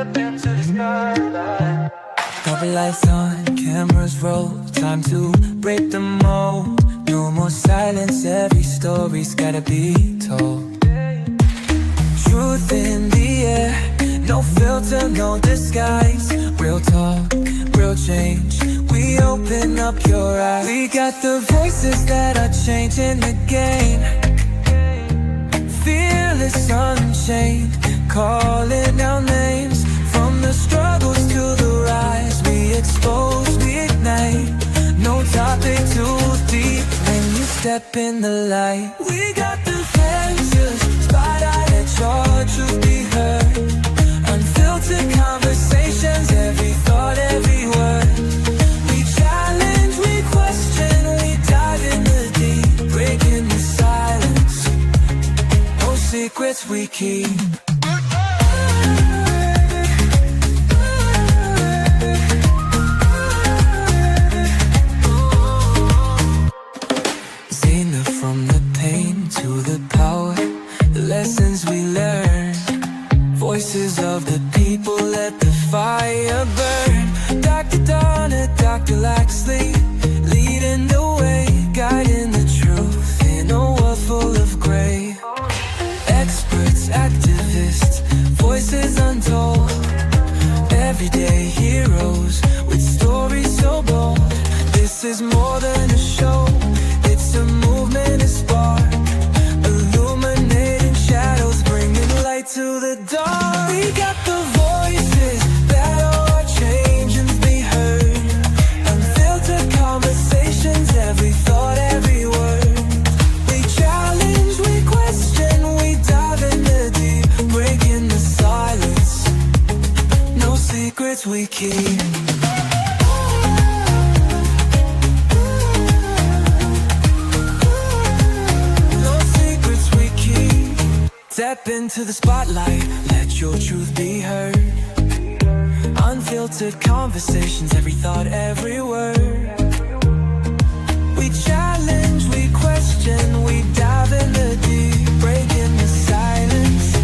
step into the spotlight. Couple lights on, cameras roll, time to break the mold. No more silence, every story's gotta be told. Truth in the air, no filter, no disguise. Real talk, real change, we open up your eyes. We got the voices that are changing the game. Fearless, unchained, calling our names. From the struggles to the rise, we expose, we ignite. No topic too deep when you step in the light. We got the answers, spotlight, let your truth be heard. Unfiltered conversations, every thought, every word. We challenge, we question, we dive in the deep, breaking the silence. No secrets we keep. From the pain to the power, the lessons we learn. Voices of the people, let the fire burn. Dr. Donna, Dr. Laxley, leading the way, guiding the truth in a world full of gray. Experts, activists, voices untold. Everyday heroes with stories so bold. This is more than a show, it's a movement, a spark, illuminating shadows, bringing light to the dark. We got the voices that are changing, be heard. Unfiltered conversations, every thought, every word. We challenge, we question, we dive in the deep, breaking the silence. No secrets we keep. Step into the spotlight, let your truth be heard. Unfiltered conversations, every thought, every word. We challenge, we question, we dive in the deep, breaking the silence.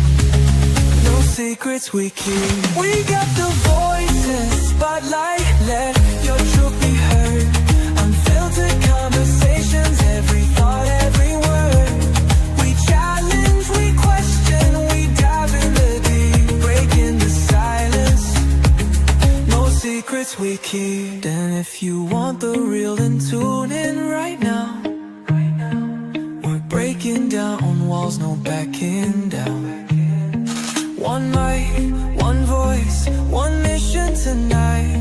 No secrets we keep. We got the voices, spotlight, let your truth be heard. Unfiltered conversations, every thought, every word. We challenge, we question, we dive in the deep, breaking the silence. No secrets we keep. And if you want the real, then tune in right now. We're breaking down walls, no backing down. One mic, one voice, one mission tonight.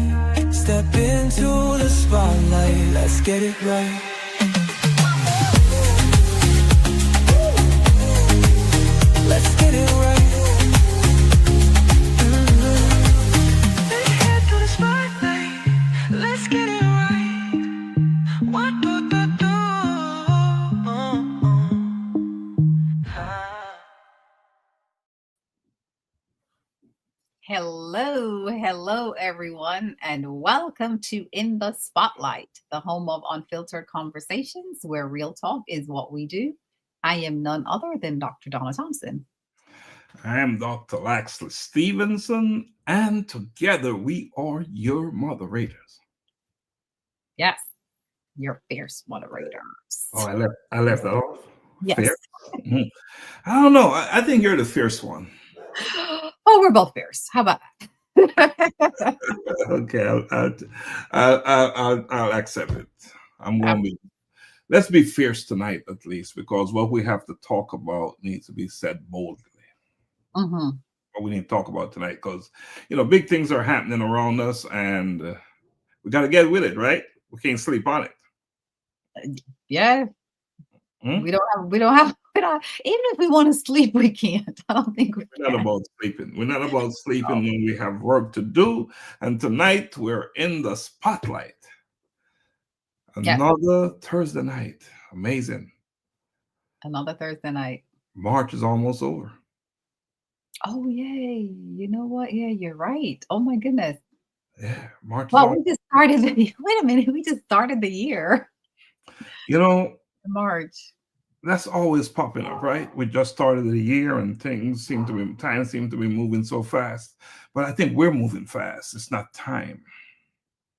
Step into the spotlight, let's get it right. Let's get it right. Head to the spotlight. Let's get it right. What do? Hello, everyone, and welcome to In the Spotlight, the home of unfiltered conversations where real talk is what we do. I am none other than Dr. Donna Thompson. I am Dr. Laxley Stephenson, and together we are your moderators. Yes, your fierce moderators. Oh, I left that off? Yes. Fierce? Mm-hmm. I don't know. I think you're the fierce one. Oh, we're both fierce. How about that? Okay, I'll accept it. I'm going to be. Let's be fierce tonight, at least, because what we have to talk about needs to be said boldly. Mm-hmm. What we need to talk about tonight, because big things are happening around us, and we got to get with it, right? We can't sleep on it. Yeah. We don't have. Even if we want to sleep, we can't. I don't think we're not about sleeping. We're not about sleeping when we have work to do. And tonight we're in the spotlight. Another Thursday night. Amazing. Another Thursday night. March is almost over. Oh, yay. You know what? Yeah, you're right. Oh, my goodness. Yeah, March. Well, we just started. Wait a minute. We just started the year. In March. that's always popping up, right? We just started the year and time seem to be moving so fast. But I think we're moving fast. It's not time.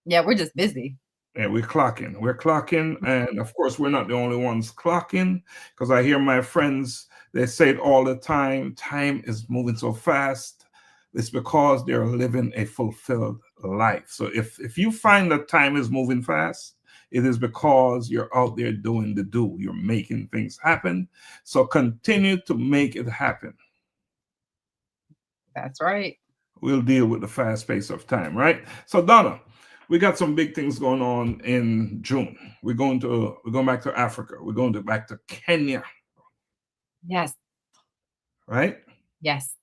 Yeah, we're just busy. Yeah, we're clocking. We're clocking. And of course, we're not the only ones clocking, because I hear my friends, they say it all the time. Time is moving so fast. It's because they're living a fulfilled life. So if you find that time is moving fast, it is because you're out there doing the do. You're making things happen. So continue to make it happen. That's right. We'll deal with the fast pace of time, right? So Donna, we got some big things going on in June. We're going back to Africa. We're going back to Kenya, Yes. right? Yes.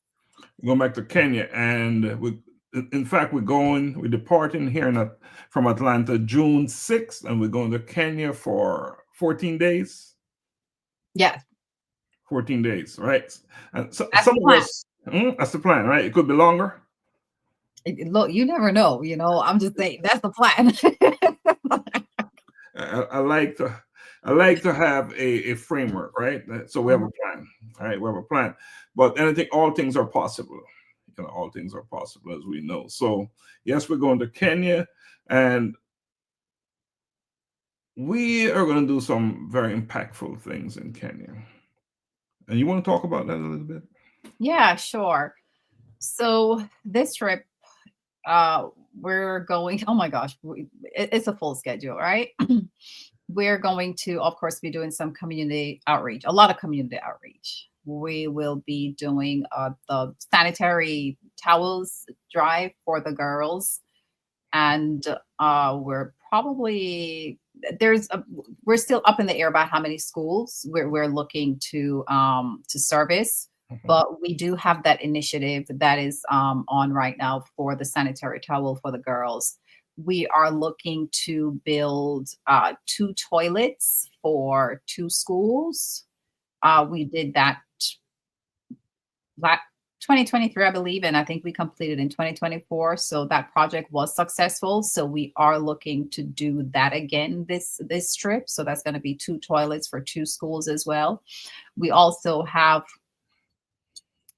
We're going back to Kenya, and in fact, we're departing here from Atlanta June 6th, and we're going to Kenya for 14 days. Yes. 14 days, right? And so, That's some the of plan. us, that's the plan, right? It could be longer. Look, you never know. I'm just saying that's the plan. I like to have a framework, right? So we have a plan. All right, we have a plan. But all things are possible. All things are possible, as we know. So yes, we're going to Kenya, and we are going to do some very impactful things in Kenya. And you want to talk about that a little bit? Yeah, sure. So this trip, we're going, oh my gosh, it's a full schedule, right? We're going to, of course, be doing some community outreach, a lot of community outreach. We will be doing the sanitary towels drive for the girls. And we're probably, we're still up in the air about how many schools we're looking to service. But we do have that initiative that is on right now for the sanitary towel for the girls. We are looking to build 2 toilets for 2 schools. We did that 2023, I believe, and I think we completed in 2024. So that project was successful. So we are looking to do that again this trip. So that's going to be 2 toilets for 2 schools as well. We also have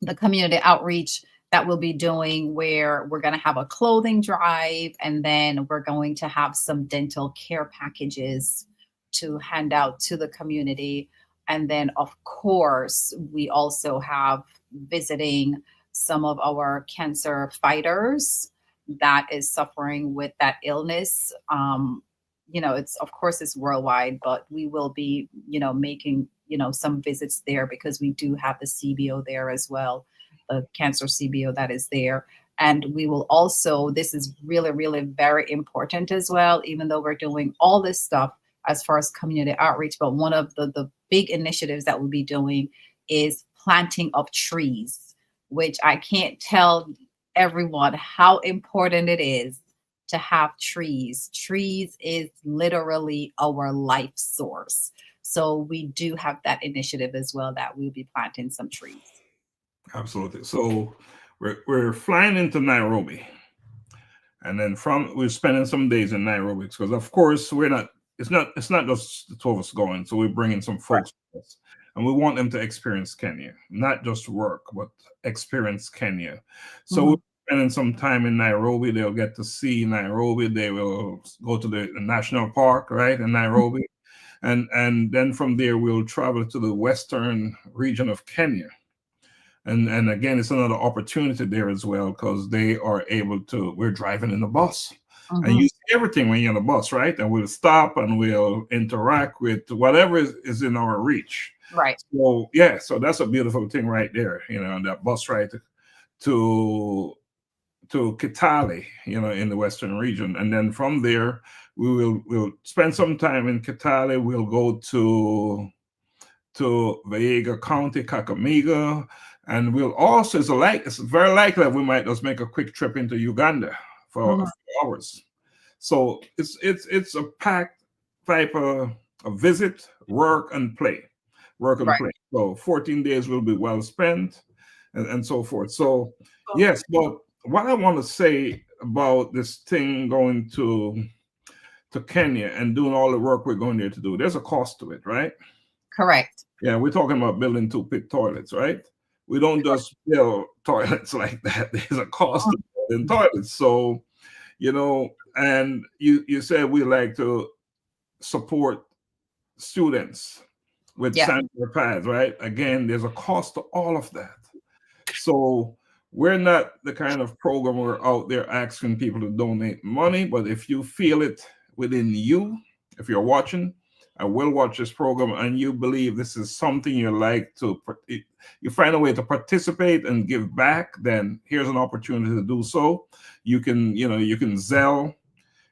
the community outreach that we'll be doing, where we're going to have a clothing drive, and then we're going to have some dental care packages to hand out to the community. And then, of course, we also have visiting some of our cancer fighters that is suffering with that illness. It's worldwide, but we will be, making, some visits there, because we do have the CBO there as well, the cancer CBO that is there. And we will also, this is really, really very important as well, even though we're doing all this stuff as far as community outreach, but one of the big initiatives that we'll be doing is planting of trees, which I can't tell everyone how important it is to have trees. Trees is literally our life source. So we do have that initiative as well, that we'll be planting some trees. Absolutely. So we're flying into Nairobi, and then we're spending some days in Nairobi, because of course it's not just the 2 of us going. So we're bringing some folks with us, and we want them to experience Kenya, not just work, but experience Kenya. So we're spending some time in Nairobi. They'll get to see Nairobi. They will go to the national park, right, in Nairobi. And then from there, we'll travel to the western region of Kenya. And again, it's another opportunity there as well, because they are able to, we're driving in the bus. And you see everything when you're on the bus, right? And we'll stop and we'll interact with whatever is in our reach. Right. So, yeah, so that's a beautiful thing right there, on that bus ride to Kitale, in the western region. And then from there, we'll spend some time in Kitale. We'll go to Vihiga County, Kakamega, and we'll also, it's very likely that we might just make a quick trip into Uganda for a few hours. So it's a packed type of a visit, work and play. Play. So 14 days will be well spent, and so forth. So yes, but what I want to say about this thing going to Kenya and doing all the work we're going there to do, there's a cost to it, right? Correct. Yeah, we're talking about building 2-pit toilets, right? We don't just build toilets like that. There's a cost to building toilets. So, and you said we like to support students with Yeah. sanitary pads, right? Again, there's a cost to all of that. So we're not the kind of program we're out there asking people to donate money, but if you feel it within you, if you're watching, I will watch this program and you believe this is something you like to, you find a way to participate and give back, then here's an opportunity to do so. You can, you can Zelle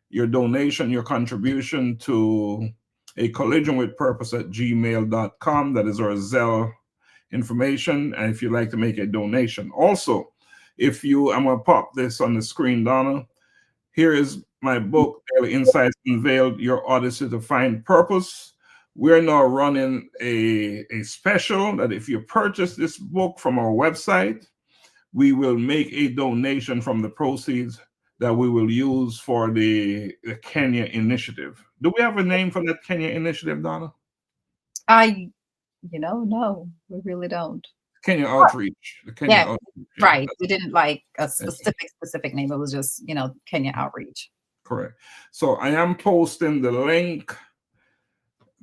your donation, your contribution to a collision with purpose at gmail.com. That is our Zelle information. And if you'd like to make a donation, also, I'm going to pop this on the screen, Donna. Here is my book, Daily Insights Unveiled, Your Odyssey to Find Purpose. We're now running a special that if you purchase this book from our website, we will make a donation from the proceeds that we will use for the Kenya initiative. Do we have a name for that Kenya initiative, Donna? No, we really don't. Kenya Outreach. The Kenya Outreach. Right. We didn't like a specific name. It was just, Kenya Outreach. Correct. So I am posting the link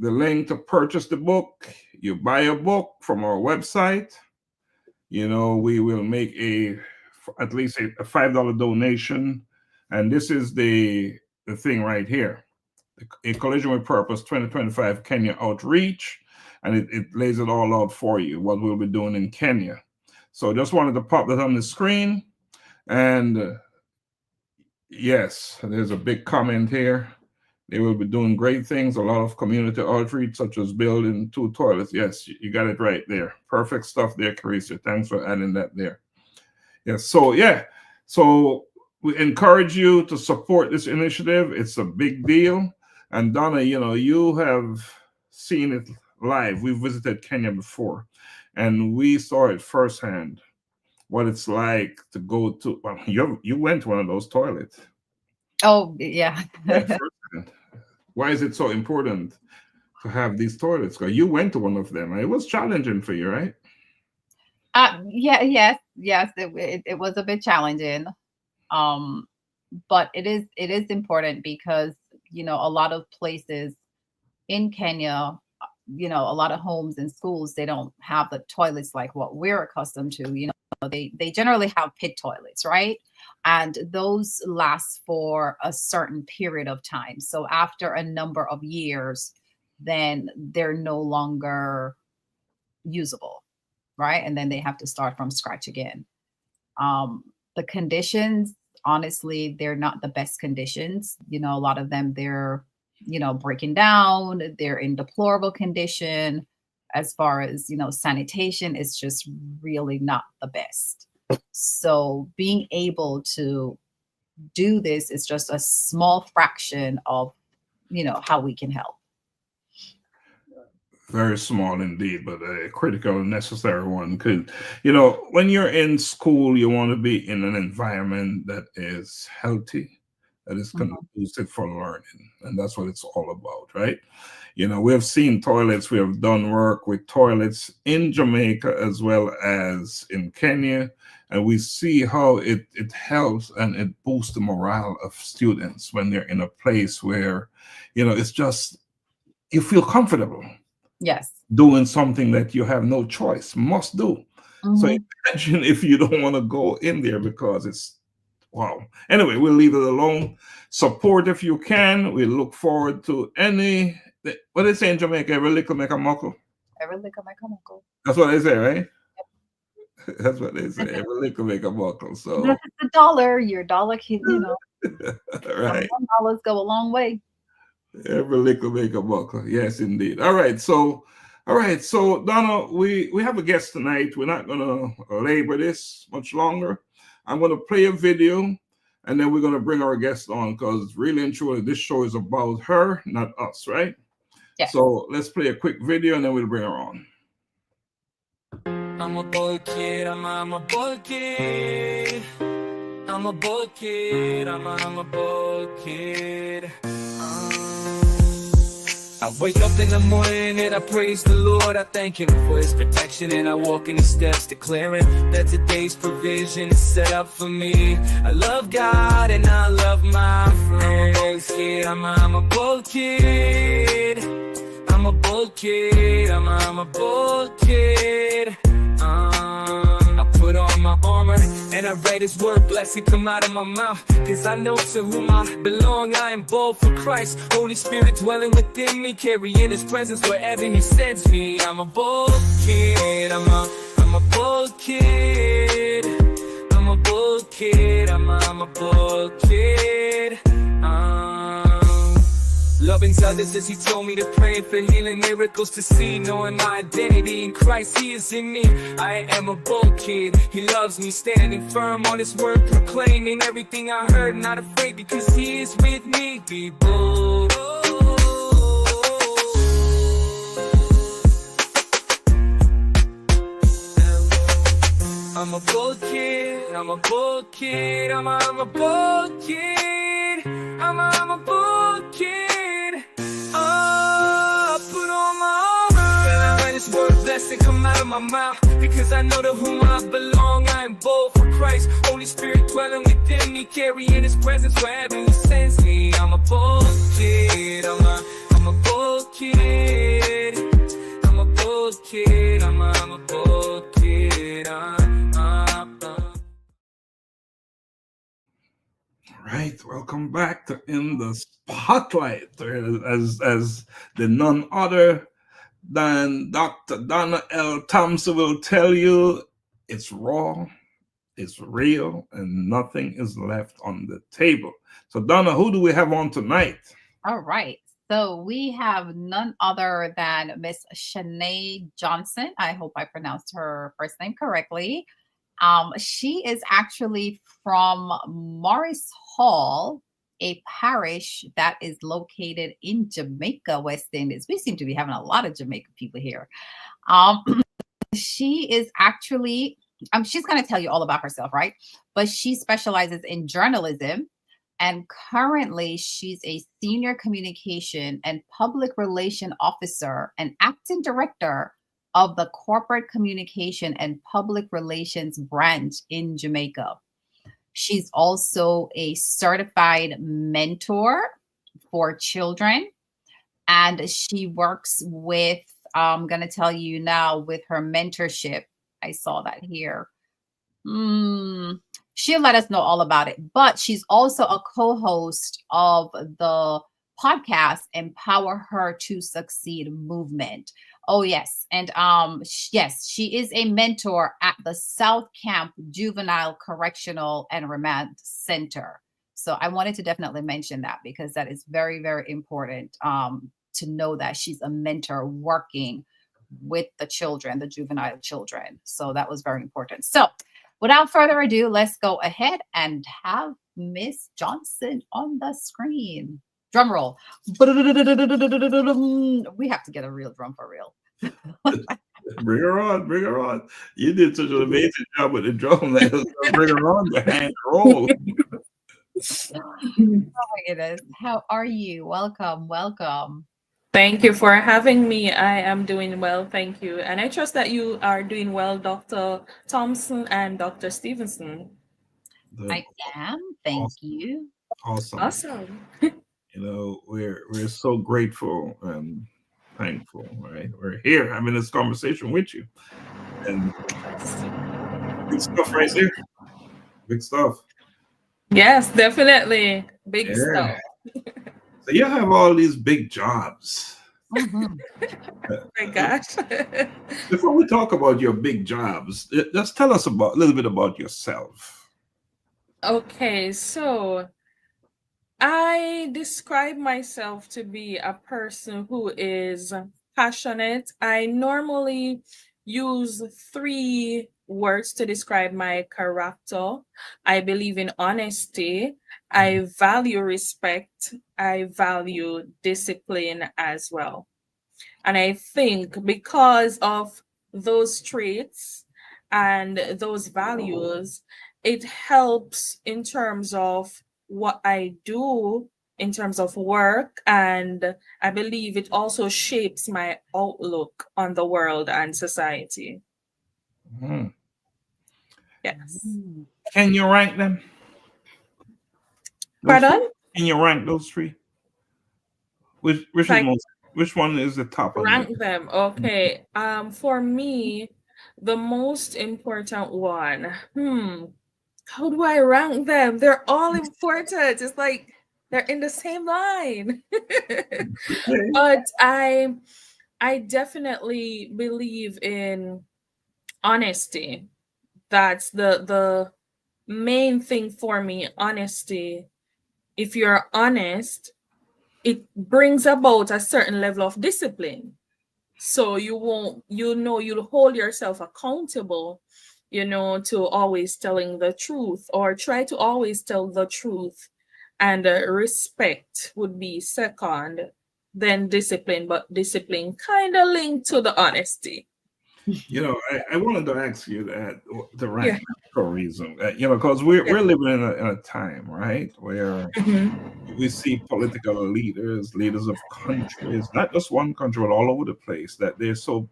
to purchase the book. You buy a book from our website. We will make at least a $5 donation. And this is the thing right here. A Collision with Purpose 2025 Kenya Outreach. And it lays it all out for you, what we'll be doing in Kenya. So just wanted to pop that on the screen. And yes, there's a big comment here. They will be doing great things, a lot of community outreach, such as building 2 toilets. Yes, you got it right there. Perfect stuff there, Carissa. Thanks for adding that there. Yes, so we encourage you to support this initiative. It's a big deal. And Donna, you have seen it live. We've visited Kenya before, and we saw it firsthand what it's like to go to. Well, you went to one of those toilets. Oh, yeah. Why is it so important to have these toilets? Because you went to one of them. It was challenging for you, right? Yes. It was a bit challenging, but it is important because a lot of places in Kenya, a lot of homes and schools, they don't have the toilets like what we're accustomed to. They generally have pit toilets, right? And those last for a certain period of time. So after a number of years, then they're no longer usable, right? And then they have to start from scratch again. The conditions, honestly, they're not the best conditions. A lot of them, they're breaking down, they're in deplorable condition. As far as, sanitation, it's just really not the best. So being able to do this is just a small fraction of, how we can help. Very small indeed, but a critical and necessary one. Because, when you're in school, you want to be in an environment that is healthy, that is conducive for learning. And that's what it's all about, right? We have seen toilets. We have done work with toilets in Jamaica as well as in Kenya. And we see how it helps and it boosts the morale of students when they're in a place where, it's just, you feel comfortable. Yes. Doing something that you have no choice, must do. So imagine if you don't want to go in there because it's, wow. Anyway, we'll leave it alone. Support if you can. We look forward to what they say in Jamaica, every little make a muckle. Every little make a muckle. That's what they say, right? Yep. That's what they say. Every little make a muckle. So this is the dollar. Your dollar can, right. $1 go a long way. Every little make a muckle. Yes, indeed. All right. So Donna, we have a guest tonight. We're not gonna labor this much longer. I'm gonna play a video. And then we're going to bring our guest on because really and truly, this show is about her, not us, right? Yes. So let's play a quick video and then we'll bring her on. I'm a boy kid, I'm a boy kid. I'm a boy kid, I'm a boy kid. I wake up in the morning and I praise the Lord. I thank Him for His protection, and I walk in His steps, declaring that today's provision is set up for me. I love God and I love my friends. I'm a bold kid. I'm a bold kid. I'm a bold kid. I put on my armor and I write His word, blessing come out of my mouth. Cause I know to whom I belong. I am bold for Christ, Holy Spirit dwelling within me, carrying His presence wherever He sends me. I'm a bold kid. I'm a bold kid. I'm a bold kid. I'm a bold kid. Loving others as He told me to pray, for healing, miracles to see, knowing my identity in Christ, He is in me. I am a bold kid, He loves me, standing firm on His word, proclaiming everything I heard, not afraid because He is with me. Be bold. I'm a bold kid, I'm a bold kid, I'm a bold kid, I'm a bold kid. Put on my armor and I write His word, blessing come out of my mouth. Because I know to whom I belong. I am bold for Christ, Holy Spirit dwelling within me, carrying His presence wherever He sends me. I'm a bold kid. I'm a bold kid. I'm a bold kid. I'm a bold kid. Right, welcome back to In the Spotlight, as the none other than Dr. Donna L. Thompson will tell you, it's raw, it's real, and nothing is left on the table. So Donna, who do we have on tonight? All right. So we have none other than Miss Shanea Johnson. I hope I pronounced her first name correctly. She is actually from Morris Hall, a parish that is located in Jamaica, West Indies. We seem to be having a lot of Jamaican people here. She is actually, she's going to tell you all about herself, right? But she specializes in journalism. And currently, she's a senior communication and public relation officer and acting director of the corporate communication and public relations branch in Jamaica. She's also a certified mentor for children. And she works with, I'm going to tell you now, with her mentorship. I saw that here. She'll let us know all about it. But she's also a co-host of the podcast Empower Her to Succeed movement. Oh, yes. And yes, she is a mentor at the South Camp Juvenile Correctional and Remand Center. So I wanted to definitely mention that because that is very, very important to know that she's a mentor working with the children, the juvenile children. So that was very important. So without further ado, let's go ahead and have Miss Johnson on the screen. Drum roll. We have to get a real drum for real. Bring her on, bring her on. You did such an amazing job with the drum. Bring her on, the hand roll. Oh my goodness. How are you? Welcome, welcome. Thank you for having me. I am doing well, thank you. And I trust that you are doing well, Dr. Thompson and Dr. Stephenson. I am. Thank you. Awesome. You know, we're so grateful and thankful, right? We're here having this conversation with you. And big stuff right here. Big stuff. Yes, definitely. Big stuff. So you have all these big jobs. Mm-hmm. Oh my gosh. Before we talk about your big jobs, just tell us a little bit about yourself. Okay, so I describe myself to be a person who is passionate. I normally use 3 words to describe my character. I believe in honesty. I value respect. I value discipline as well. And I think because of those traits and those values, it helps in terms of what I do in terms of work, and I believe it also shapes my outlook on the world and society. Hmm. Yes. Can you rank them? Those three? Pardon? Can you rank those three? Which is Like, most? Which one is the top on rank them. Okay. For me, the most important one. How do I rank them? They're all important. It's like they're in the same line. Okay. But I definitely believe in honesty. That's the main thing for me, honesty. If you're honest, it brings about a certain level of discipline. So you won't, you'll hold yourself accountable, to always telling the truth, or try to always tell the truth. And respect would be second, then discipline, but discipline kind of linked to the honesty. I wanted to ask you that the Yeah. rank for a reason. Because we're living in a time, right, where we see political leaders of countries, not just one country, but all over the place, that they're so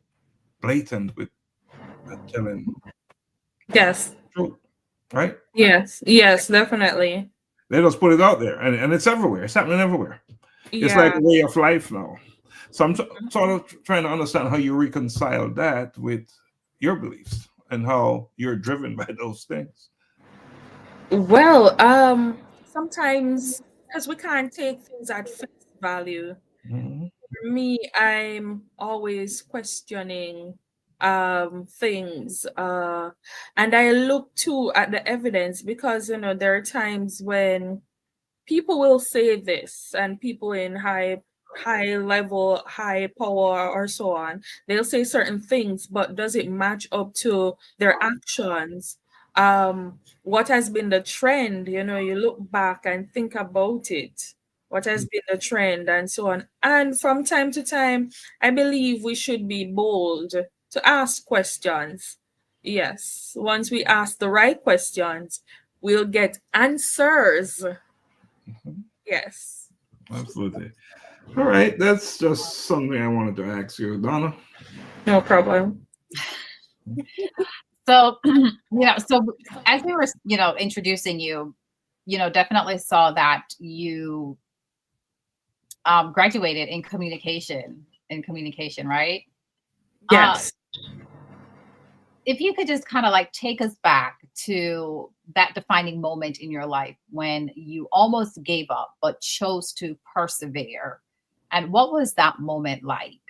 blatant with telling Yes. the truth, right? Yes, definitely. They just put it out there, and it's everywhere. It's happening everywhere. It's like Yeah. a way of life now. So I'm sort of trying to understand how you reconcile that with your beliefs and how you're driven by those things. Well, sometimes, because we can't take things at face value. Mhm. For me, I'm always questioning things, and I look too at the evidence, because there are times when people will say this, and people in high level, high power, or so on, they'll say certain things, but does it match up to their actions? What has been the trend? You look back and think about it, what has been the trend, and so on. And from time to time, I believe we should be bold to ask questions. Yes, once we ask the right questions, we'll get answers. Mhm. Yes. Absolutely. All right, that's just something I wanted to ask you, Donna. No problem. So, so as we were, introducing you, definitely saw that you graduated in communication, right? Uh, Yes. if you could just kind of like take us back to that defining moment in your life when you almost gave up but chose to persevere. And what was that moment like?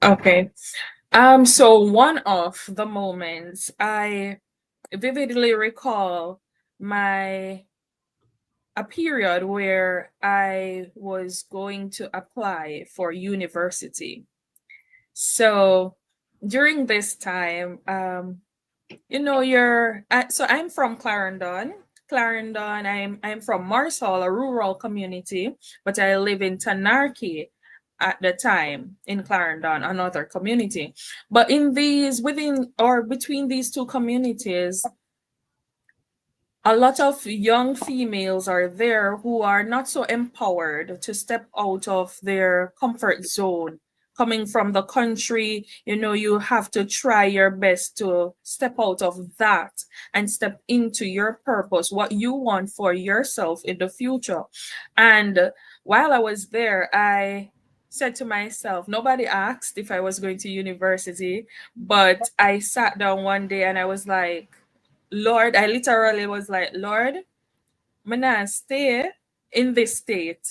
Okay. So one of the moments I vividly recall, my a period where I was going to apply for university. So during this time, so I'm from Clarendon. I'm from Marsall, a rural community, but I live in Tanarki at the time, in Clarendon, another community. But within or between these two communities, a lot of young females are there who are not so empowered to step out of their comfort zone. Coming from the country, you have to try your best to step out of that and step into your purpose, what you want for yourself in the future. And while I was there, I said to myself, nobody asked if I was going to university, but I sat down one day and I was like, Lord, I literally was like, Lord, I'm not stay in this state.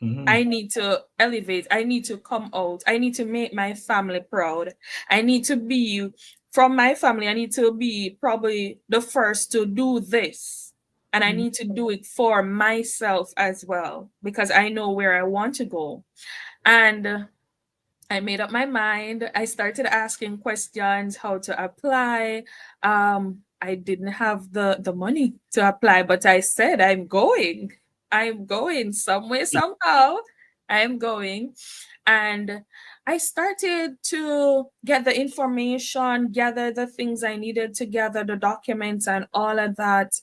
Mhm. I need to elevate. I need to come out. I need to make my family proud. I need to be from my family. I need to be probably the first to do this. And I need to do it for myself as well, because I know where I want to go. And I made up my mind. I started asking questions, how to apply. I didn't have the money to apply, but I said, I'm going. I'm going somewhere, somehow. I'm going. And I started to get the information, gather the things I needed to gather, the documents and all of that.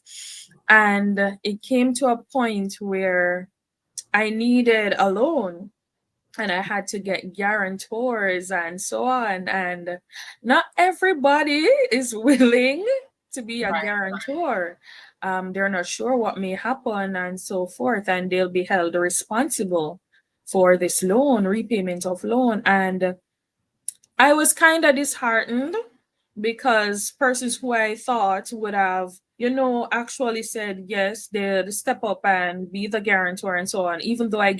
And it came to a point where I needed a loan and I had to get guarantors and so on. And not everybody is willing to be a guarantor. They're not sure what may happen and so forth, and they'll be held responsible for this loan, repayment of loan. And I was kind of disheartened because persons who I thought would have, actually said yes, they'd step up and be the guarantor and so on, even though I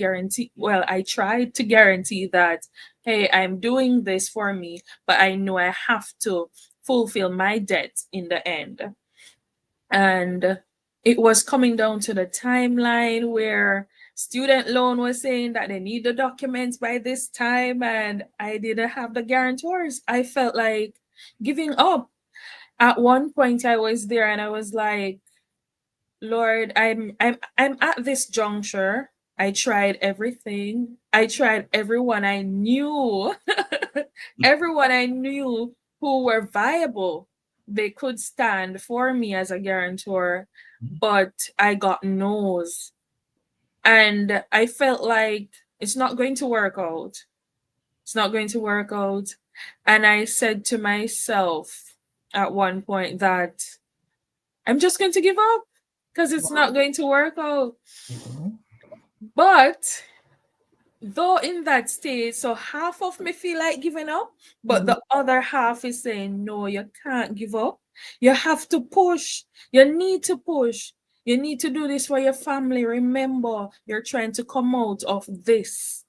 tried to guarantee that, hey, I'm doing this for me, but I know I have to fulfill my debt in the end. And it was coming down to the timeline where student loan was saying that they need the documents by this time, and I didn't have the guarantors. I felt like giving up. At one point I was there and I was like, Lord, I'm at this juncture. I tried everything. I tried everyone I knew. Everyone I knew who were viable. They could stand for me as a guarantor, but I got no's. And I felt like it's not going to work out. It's not going to work out. And I said to myself at one point that I'm just going to give up because it's not going to work out. But though in that state, so half of me feel like giving up, but the other half is saying, no, you can't give up. You have to push. You need to push. You need to do this for your family. Remember, you're trying to come out of this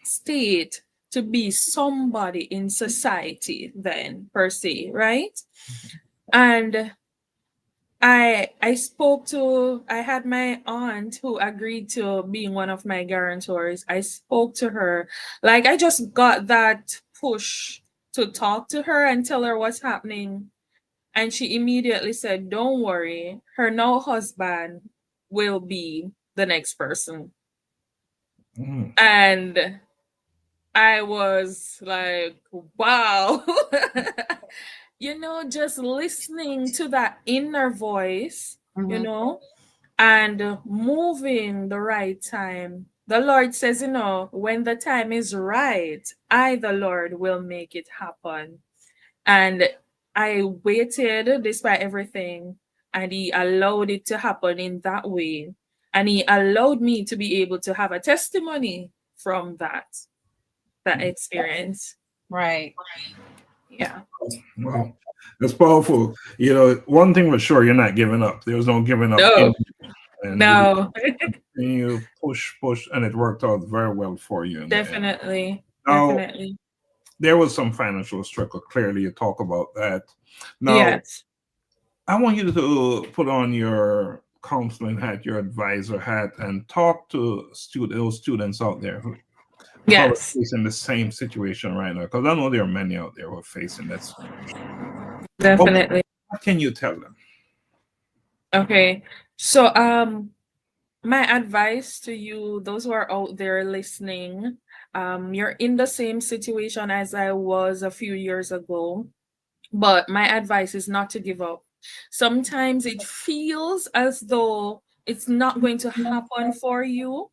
state to be somebody in society then, per se, right? And I had my aunt who agreed to being one of my guarantors. I spoke to her. Like, I just got that push to talk to her and tell her what's happening. And she immediately said, don't worry, her now husband will be the next person. And I was like, wow. Just listening to that inner voice, and moving the right time. The Lord says, when the time is right, I, the Lord, will make it happen. And I waited despite everything, and He allowed it to happen in that way. And He allowed me to be able to have a testimony from that experience. Right. Yeah. Wow. That's powerful. One thing for sure, you're not giving up. There's no giving up. No. You push, and it worked out very well for you. Definitely. Now, Definitely. there was some financial struggle. Clearly, you talk about that. Now, yes. I want you to put on your counseling hat, your advisor hat, and talk to those students out there who are facing the same situation right now. Because I know there are many out there who are facing that situation. Definitely. What can you tell them? Okay. So, my advice to you, those who are out there listening, you're in the same situation as I was a few years ago, but my advice is not to give up. Sometimes it feels as though it's not going to happen for you,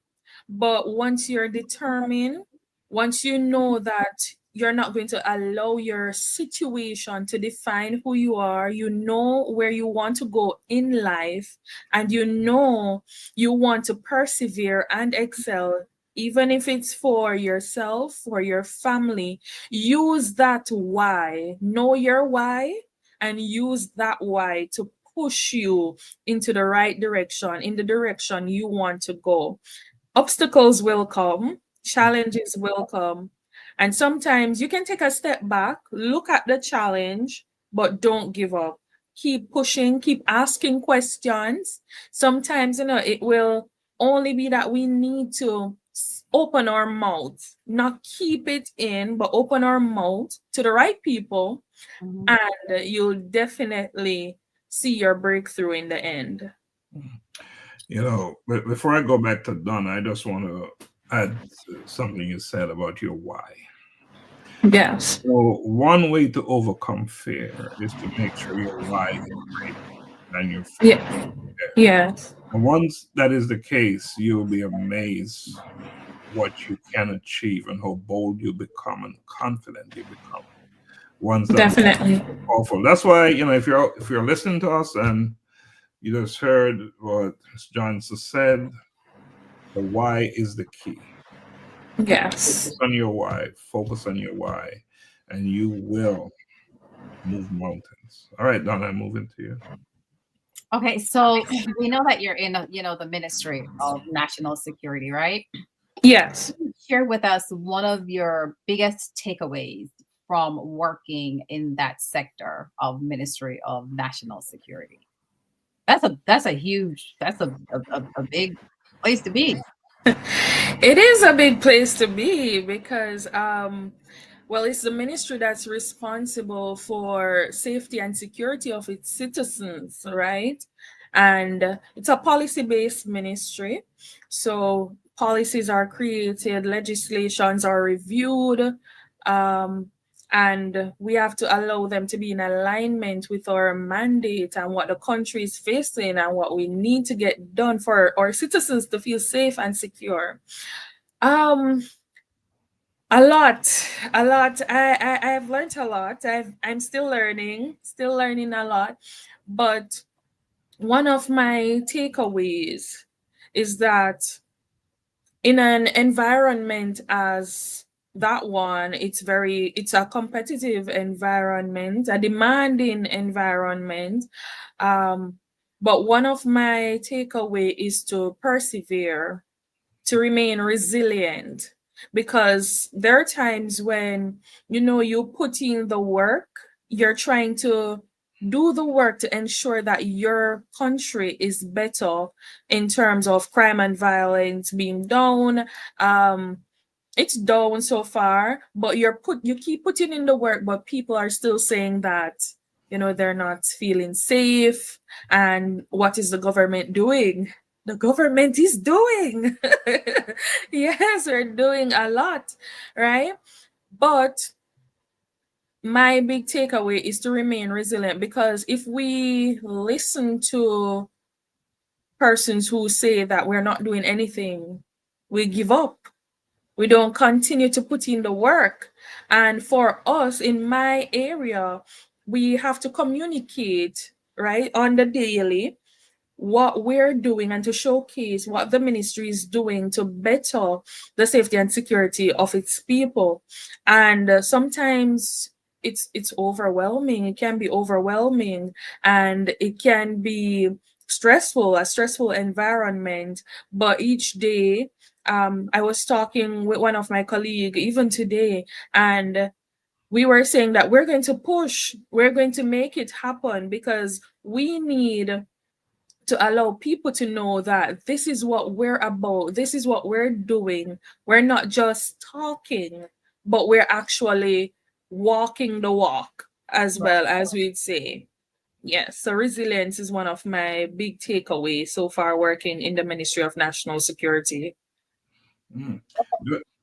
but once you're determined, once you know that you're not going to allow your situation to define who you are, you know where you want to go in life, and you know you want to persevere and excel, even if it's for yourself, for your family, use that why. Know your why and use that why to push you into the right direction, in the direction you want to go. Obstacles will come, challenges will come. And sometimes you can take a step back, look at the challenge, but don't give up. Keep pushing, keep asking questions. Sometimes, it will only be that we need to open our mouth, not keep it in, but open our mouth to the right people, and you'll definitely see your breakthrough in the end. Before I go back to Donna, I just want to add something you said about your why. Yes. So one way to overcome fear is to make sure your why is right. and your fear. Yeah. Yes. And once that is the case, you'll be amazed what you can achieve and how bold you become and confident you become. Once that Definitely. powerful. That's why, if you're listening to us and you just heard what John said, the why is the key. Yes. Focus on your why, and you will move mountains. All right, Donna, I'm moving to you. Okay, so we know that you're in, the Ministry of National Security, right? Yes. Share with us one of your biggest takeaways from working in that sector of Ministry of National Security. That's a big place to be. It is a big place to be because, well, it's the ministry that's responsible for safety and security of its citizens, right? And it's a policy-based ministry. So policies are created, legislations are reviewed, and we have to allow them to be in alignment with our mandate and what the country is facing and what we need to get done for our citizens to feel safe and secure. A lot. I've learned a lot. I'm still learning a lot. But one of my takeaways is that in an environment as that one, it's a competitive environment, a demanding environment. But one of my takeaway is to persevere, to remain resilient, because there are times when you put in the work, you're trying to do the work to ensure that your country is better in terms of crime and violence being down. It's down so far, but you keep putting in the work, but people are still saying that they're not feeling safe. And what is the government doing? The government is doing. Yes, we're doing a lot, right? But my big takeaway is to remain resilient, because if we listen to persons who say that we're not doing anything, we give up. We don't continue to put in the work. And for us in my area, we have to communicate, right, on the daily what we're doing and to showcase what the ministry is doing to better the safety and security of its people. And sometimes it's overwhelming. It can be overwhelming, and it can be a stressful environment. But each day, I was talking with one of my colleagues even today, and we were saying that we're going to push, we're going to make it happen, because we need to allow people to know that this is what we're about, this is what we're doing. We're not just talking, but we're actually walking the walk, as well, as we'd say. Yes, so resilience is one of my big takeaways so far working in the Ministry of National Security.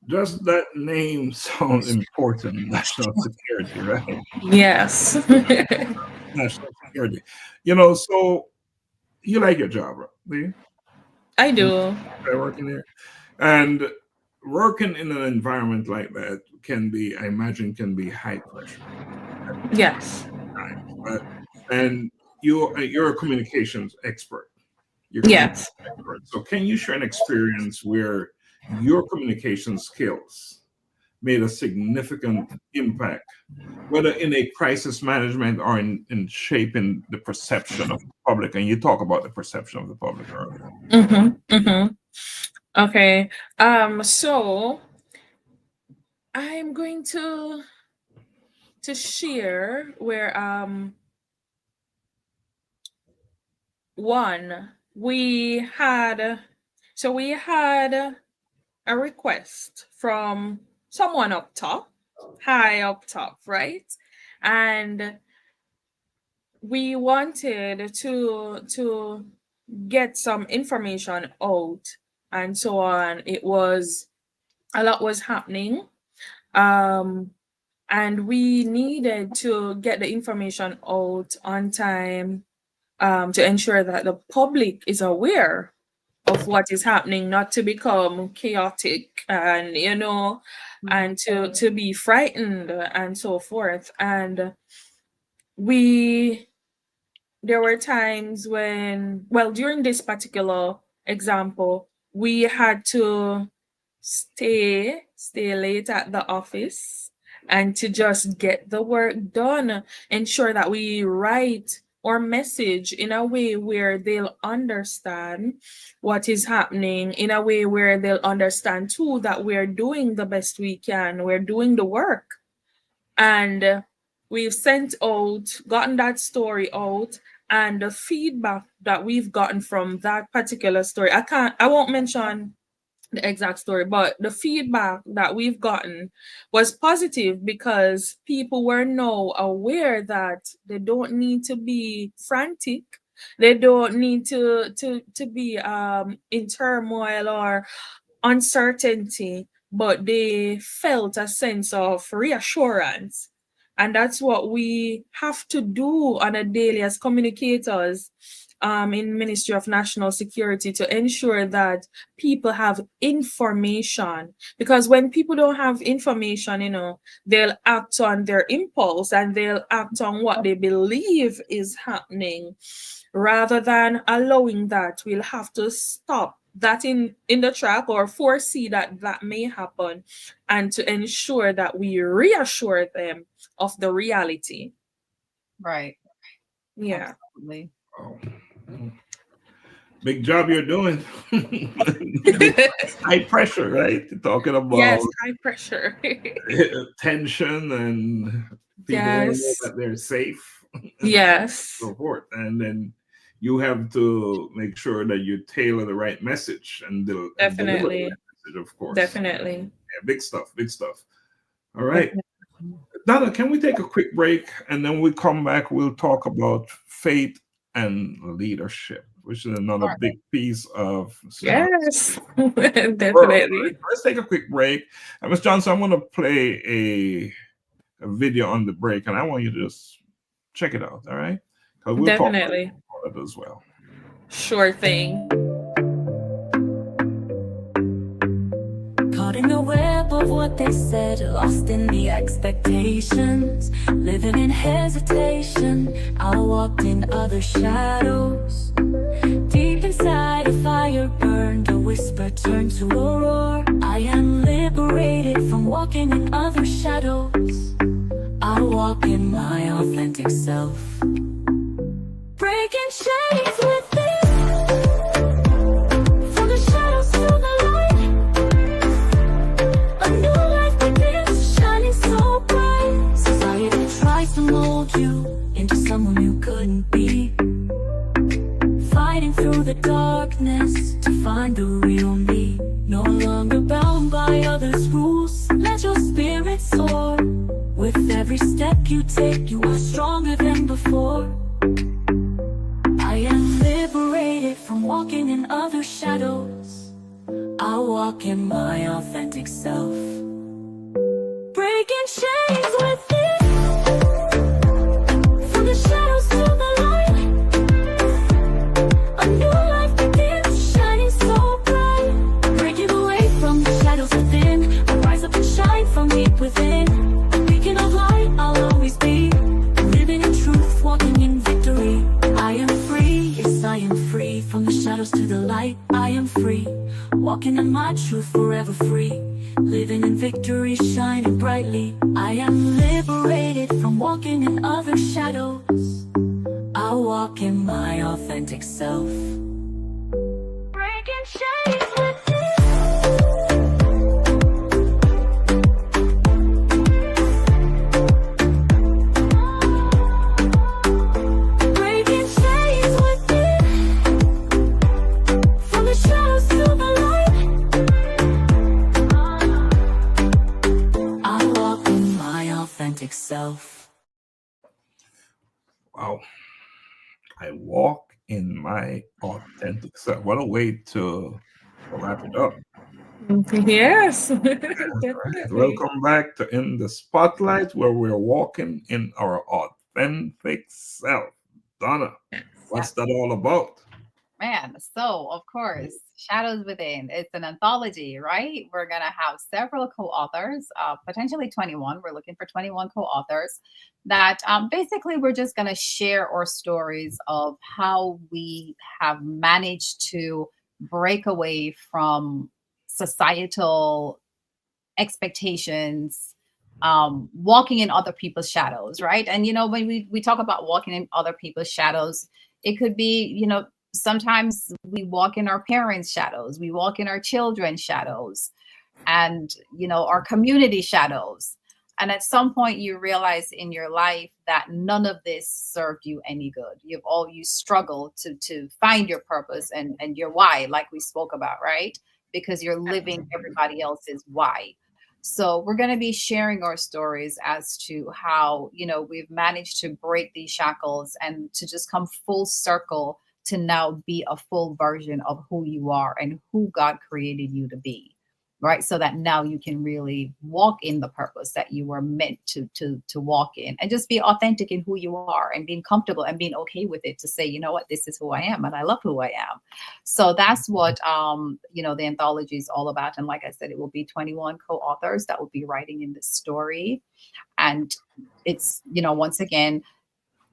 Does that name sound important? National security, right? Yes. National security. So you like your job, right? Do you? I do. Working there, and working in an environment like that I imagine, can be high pressure. Yes. And you're a communications expert. Yes. So can you share an experience where your communication skills made a significant impact, whether in a crisis management or in shaping the perception of the public? And you talk about the perception of the public earlier. Okay. So I'm going to share where we had a request from someone up top, high up top, right? And we wanted to get some information out and so on. A lot was happening. And we needed to get the information out on time to ensure that the public is aware of what is happening, not to become chaotic and and to be frightened and so forth. And there were times when, well, during this particular example, we had to stay late at the office and to just get the work done, ensure that we write our message in a way where they'll understand what is happening, in a way where they'll understand too that we're doing the best we can, we're doing the work. And we've gotten that story out, and the feedback that we've gotten from that particular story, I won't mention the exact story, but the feedback that we've gotten was positive, because people were now aware that they don't need to be frantic. They don't need to be in turmoil or uncertainty, but they felt a sense of reassurance. And that's what we have to do on a daily as communicators in Ministry of National Security, to ensure that people have information. Because when people don't have information, they'll act on their impulse and they'll act on what they believe is happening. Rather than allowing that, we'll have to stop that in the track, or foresee that may happen, and to ensure that we reassure them of the reality. Right. Yeah. Absolutely. Oh. Big job you're doing. High pressure, right? Talking about Yes, high pressure. tension and people want to know that they're safe. Yes. So forth. And then you have to make sure that you tailor the right message and deliver the Definitely. right message, of course. Definitely. Yeah, big stuff. All right. Donna, can we take a quick break? And then we come back, we'll talk about faith and leadership, which is another big piece of yes. Definitely. Let's take a quick break. And Ms. Johnson, I'm going to play a video on the break, and I want you to just check it out, all right? Because we'll Definitely. talk about it as well. Sure thing. Caught in the web of what they said, lost in the expectations, living in hesitation. I walked in other shadows. Deep inside a fire burned, a whisper turned to a roar. I am liberated from walking in other shadows. I walk in my authentic self, breaking chains within. From the shadows to the light, a new life begins, shining so bright. Society tries to mold you into someone you couldn't be, fighting through the darkness to find the real me. No longer bound by others' rules, let your spirit soar. With every step you take, you are stronger than before. I am liberated from walking in other shadows. I walk in my authentic self, breaking chains within. From the shadows to the light, a new life begins, shining so bright. Breaking away from the shadows within, I rise up and shine from deep within. Beacon of light, I'll always be, living in truth, walking in victory. I am free, yes I am free. From the shadows to the light, I am free, walking in my truth, forever free, living in victory, shining brightly. I am liberated from walking in other shadows. I walk in my authentic self, breaking chains within. Self. Wow. I walk in my authentic self. What a way to wrap it up. Yes. Right. Welcome back to In the Spotlight, where we're walking in our authentic self. Donna. What's that all about? Man, so of course, Shadows Within. It's an anthology, right? We're going to have several co-authors, potentially 21. We're looking for 21 co-authors that basically we're just going to share our stories of how we have managed to break away from societal expectations, walking in other people's shadows, right? And when we talk about walking in other people's shadows, it could be, sometimes we walk in our parents' shadows, we walk in our children's shadows, and our community shadows. And at some point you realize in your life that none of this served you any good. You struggle to find your purpose and your why, like we spoke about, right? Because you're living everybody else's why. So we're going to be sharing our stories as to how, we've managed to break these shackles and to just come full circle to now be a full version of who you are and who God created you to be, right? So that now you can really walk in the purpose that you were meant to walk in, and just be authentic in who you are and being comfortable and being okay with it, to say, you know what, this is who I am and I love who I am. So that's what, the anthology is all about. And like I said, it will be 21 co-authors that will be writing in this story. And it's, once again,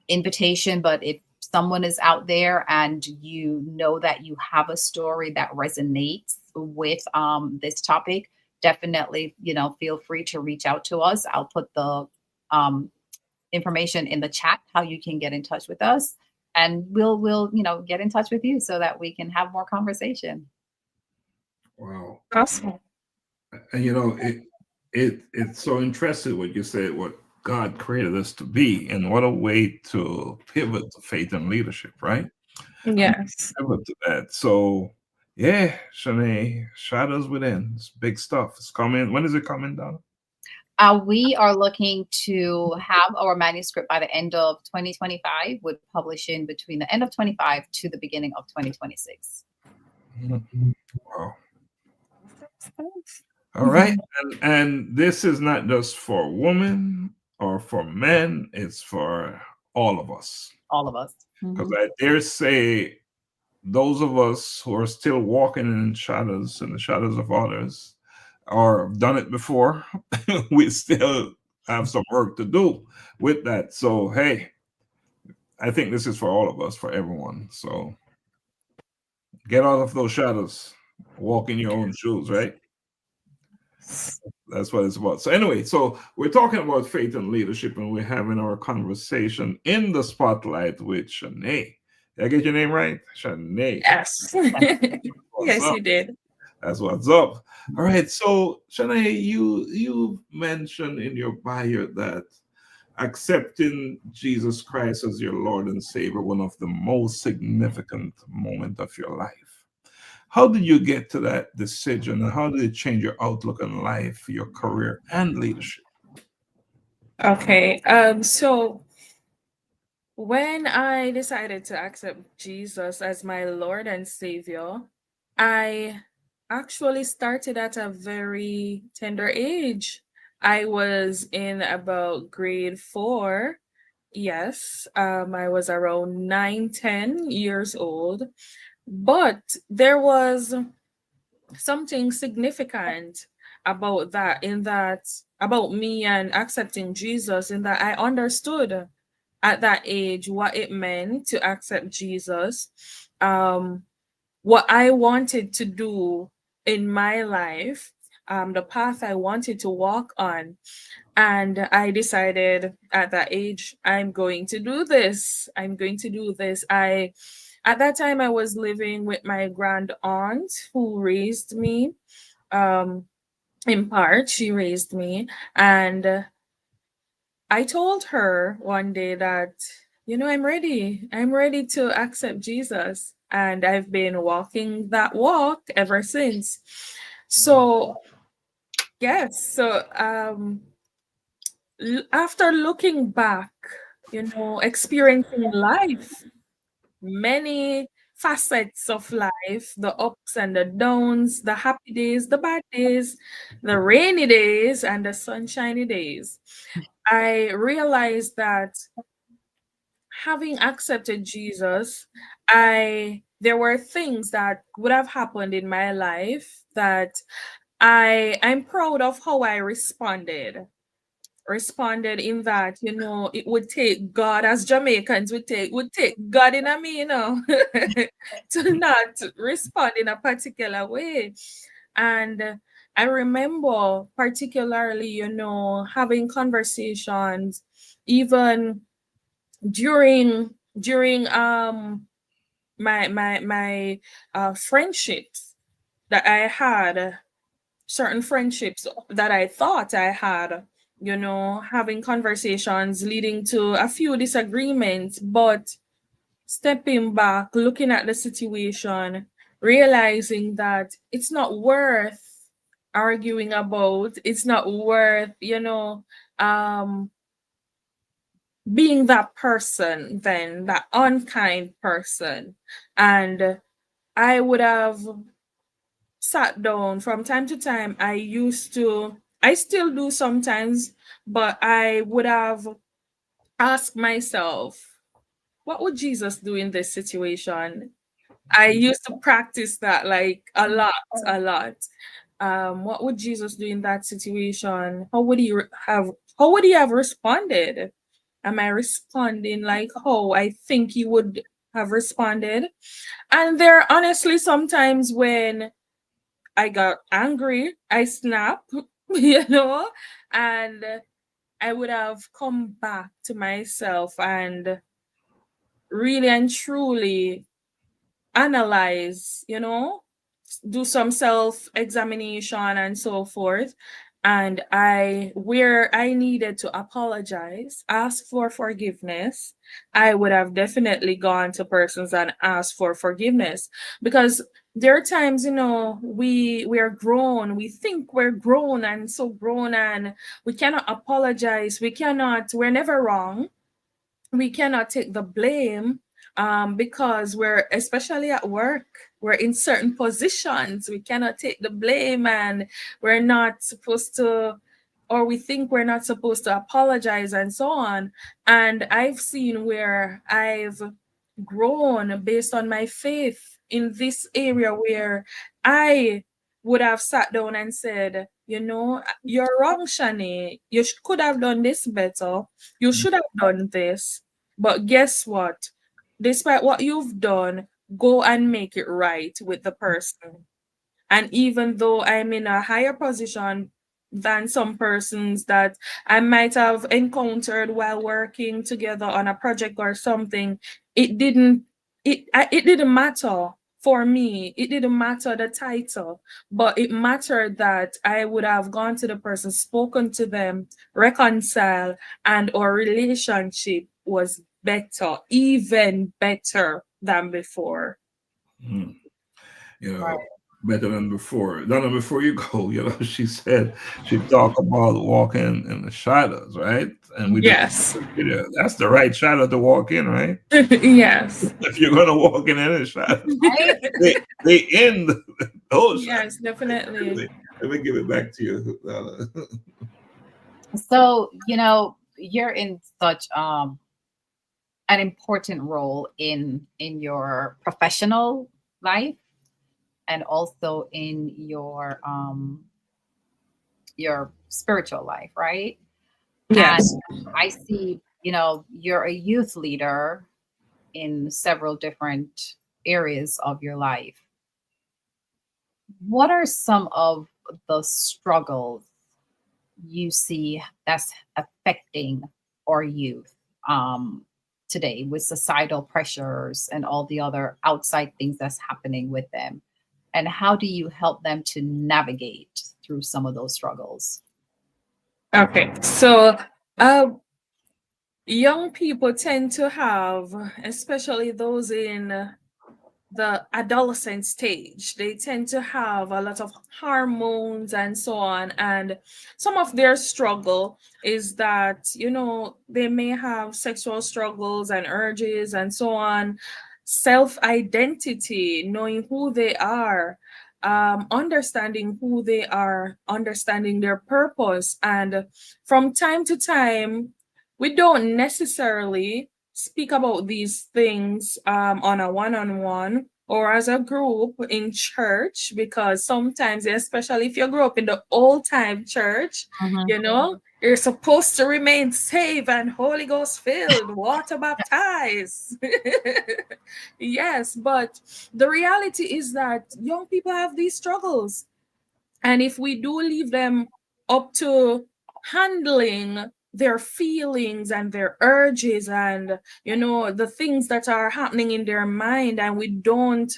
invitation, but if someone is out there and that you have a story that resonates with this topic, definitely feel free to reach out to us. I'll put the information in the chat how you can get in touch with us, and we'll get in touch with you so that we can have more conversation. Wow. Awesome. And it's so interesting what you said, what God created us to be, and what a way to pivot to faith and leadership, right? Yes. Pivot to that. So yeah, Shanea, Shadows Within. It's big stuff. It's coming. When is it coming, Donna? We are looking to have our manuscript by the end of 2025, with publishing between the end of 25 to the beginning of 2026. Wow. All right. And this is not just for women or for men, it's for all of us. All of us. Because I dare say, those of us who are still walking in shadows, in the shadows of others, or done it before, we still have some work to do with that. So, hey, I think this is for all of us, for everyone. So get out of those shadows, walk in your own shoes, right? That's what it's about. So anyway, so we're talking about faith and leadership, and we're having our conversation in the spotlight with Shanea. Did I get your name right? Shanea. Yes. Yes, you did. That's what's up. All right. So Shanea, you mentioned in your bio that accepting Jesus Christ as your Lord and Savior, one of the most significant moments of your life. How did you get to that decision, and how did it change your outlook on life, your career, and leadership? Okay. So when I decided to accept Jesus as my Lord and Savior, I actually started at a very tender age. I was in about grade 4. Yes, I was around 9, 10 years old. But there was something significant about that, about me and accepting Jesus, in that I understood at that age what it meant to accept Jesus, what I wanted to do in my life, the path I wanted to walk on. And I decided at that age, I'm going to do this. I'm going to do this. At that time, I was living with my grand aunt who raised me. In part, she raised me. And I told her one day that, I'm ready. I'm ready to accept Jesus. And I've been walking that walk ever since. So, yes. So, after looking back, experiencing life, many facets of life, the ups and the downs, the happy days, the bad days, the rainy days, and the sunshiny days, I realized that having accepted Jesus, there were things that would have happened in my life that I'm proud of how I responded in that, you know, it would take God, as Jamaicans would take God in a me, you know, to not respond in a particular way. And I remember particularly, you know, having conversations even during my friendships that I had, certain friendships that I thought I had, you know, having conversations leading to a few disagreements, but stepping back, looking at the situation, realizing that it's not worth arguing about, it's not worth, you know, being that person, then that unkind person. And I would have sat down from time to time. I still do sometimes, but I would have asked myself, what would Jesus do in this situation? I used to practice that like a lot. What would Jesus do in that situation? How would he have responded? Am I responding like how I think he would have responded? And there are honestly sometimes when I got angry, I snap, you know, and I would have come back to myself and really and truly analyze, you know, do some self examination and so forth. And where I needed to apologize, ask for forgiveness, I would have definitely gone to persons and asked for forgiveness, because there are times, you know, we are grown, we think we're grown and so grown, and we cannot apologize, we're never wrong, we cannot take the blame, because we're, especially at work, we're in certain positions, we cannot take the blame, and we're not supposed to, or we think we're not supposed to apologize and so on. And I've seen where I've grown based on my faith in this area where I would have sat down and said, you know, you're wrong, Shani, could have done this better, you should have done this. But guess what? Despite what you've done, go and make it right with the person. And even though I'm in a higher position than some persons that I might have encountered while working together on a project or something, it didn't matter for me. It didn't matter the title, but it mattered that I would have gone to the person, spoken to them, reconcile, and our relationship was better, even better than before. You know, better than before. Donna, before you go, you know, she said she talked about walking in the shadows, right? And we just, Yes. you know, that's the right shadow to walk in, right? Yes. If you're gonna walk in any shadow, they end those. Yes, definitely. Let me give it back to you, Donna. So, you know, you're in such an important role in your professional life and also in your spiritual life, right? Yes. And I see, you know, you're a youth leader in several different areas of your life. What are some of the struggles you see that's affecting our youth today with societal pressures and all the other outside things that's happening with them? And how do you help them to navigate through some of those struggles? Okay. So, young people tend to have, especially those in the adolescent stage, they tend to have a lot of hormones and so on. And some of their struggle is that, you know, they may have sexual struggles and urges and so on, self-identity, knowing who they are, understanding who they are, understanding their purpose. And from time to time, we don't necessarily speak about these things on a one-on-one or as a group in church, because sometimes, especially if you grew up in the old time church, you know, you're supposed to remain safe and Holy Ghost filled, water baptized. Yes, but the reality is that young people have these struggles. And if we do leave them up to handling their feelings and their urges and, you know, the things that are happening in their mind, and we don't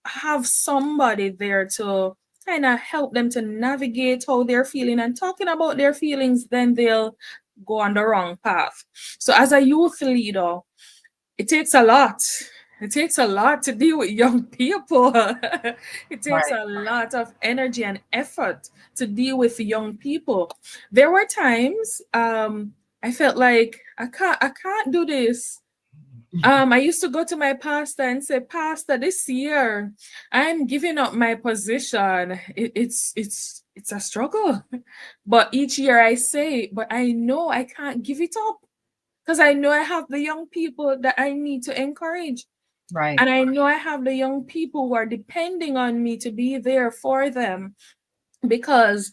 have somebody there to kind of help them to navigate how they're feeling and talking about their feelings, then they'll go on the wrong path. So as a youth leader, it takes a lot. It takes a lot to deal with young people. It takes Right. a lot of energy and effort to deal with young people. There were times I felt like I can't do this. I used to go to my pastor and say, Pastor, this year I'm giving up my position. It's a struggle. But each year I say, but I know I can't give it up, because I know I have the young people that I need to encourage. Right. And I know I have the young people who are depending on me to be there for them, because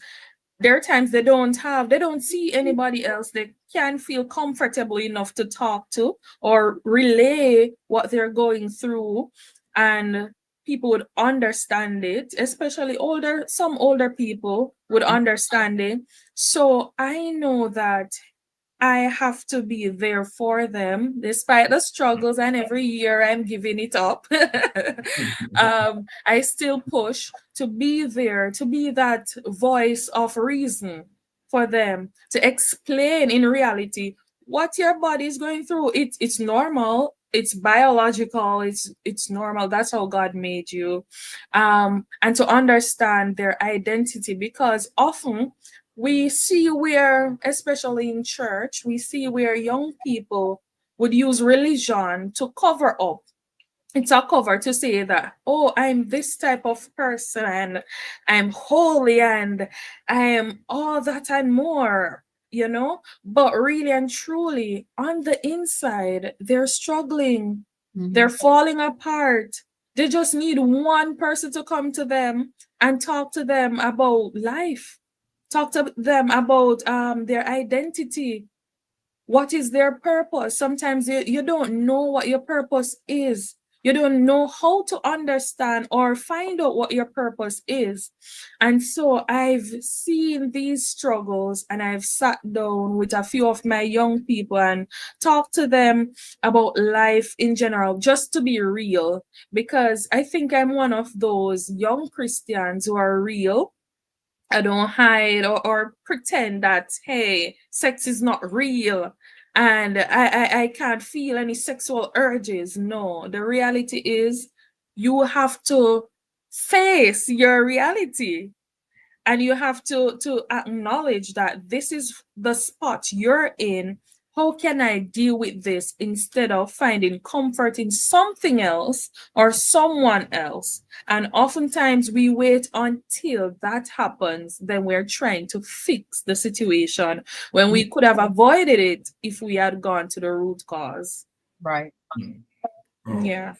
there are times they don't see anybody else they can feel comfortable enough to talk to or relay what they're going through, and people would understand it, especially some older people would understand it. So I know that I have to be there for them despite the struggles, and every year I'm giving it up. I still push to be there, to be that voice of reason for them, to explain in reality what your body is going through. It's normal. It's biological. It's normal. That's how God made you, and to understand their identity, because often we see where, especially in church, we see where young people would use religion to cover up. It's a cover to say that, oh, I'm this type of person and I'm holy and I am all that and more, you know? But really and truly, on the inside, they're struggling, they're falling apart. They just need one person to come to them and talk to them about life, talk to them about their identity. What is their purpose? Sometimes you don't know what your purpose is. You don't know how to understand or find out what your purpose is. And so I've seen these struggles, and I've sat down with a few of my young people and talked to them about life in general, just to be real, because I think I'm one of those young Christians who are real. I don't hide or pretend that, hey, sex is not real and I can't feel any sexual urges. No, the reality is you have to face your reality, and you have to acknowledge that this is the spot you're in. How can I deal with this, instead of finding comfort in something else or someone else? And oftentimes we wait until that happens, then we're trying to fix the situation when we could have avoided it if we had gone to the root cause. Right. Oh, Yeah.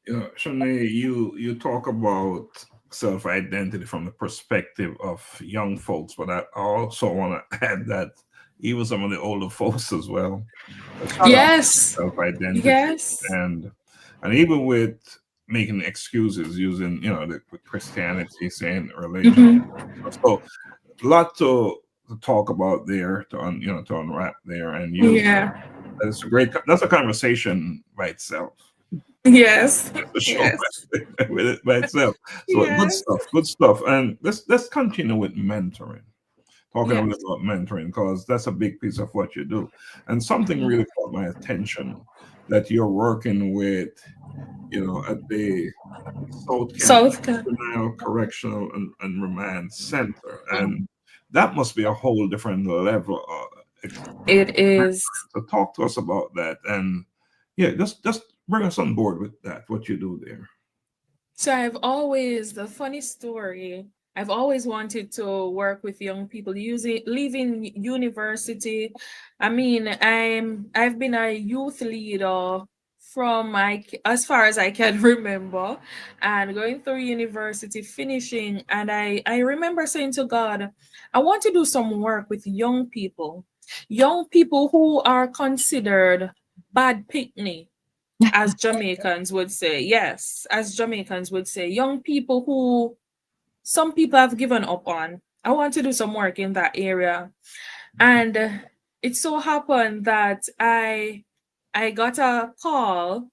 Shanea, you talk about self-identity from the perspective of young folks, but I also want to add that even some of the older folks as well, Yes. self-identity, Yes. and even with making excuses using the Christianity saying religion. So a lot to talk about there, to unwrap there, and Yeah. that's a great. That's a conversation by itself. Yes. The show Yes. with it by itself. So Yes. good stuff. And let's continue with mentoring. Talking a Yes. little about mentoring, because that's a big piece of what you do. And something really caught my attention, that you're working with, at the South South Carolina. Carolina Correctional and Remand Center, and that must be a whole different level. It is. So talk to us about that, and yeah, just bring us on board with that. What you do there. So the funny story, I've always wanted to work with young people leaving university. I mean, I've been a youth leader from as far as I can remember, and going through university, finishing, and I remember saying to God, I want to do some work with young people who are considered bad picnic, as Jamaicans would say. Yes, as Jamaicans would say, young people who some people have given up on. I want to do some work in that area. And it so happened that I got a call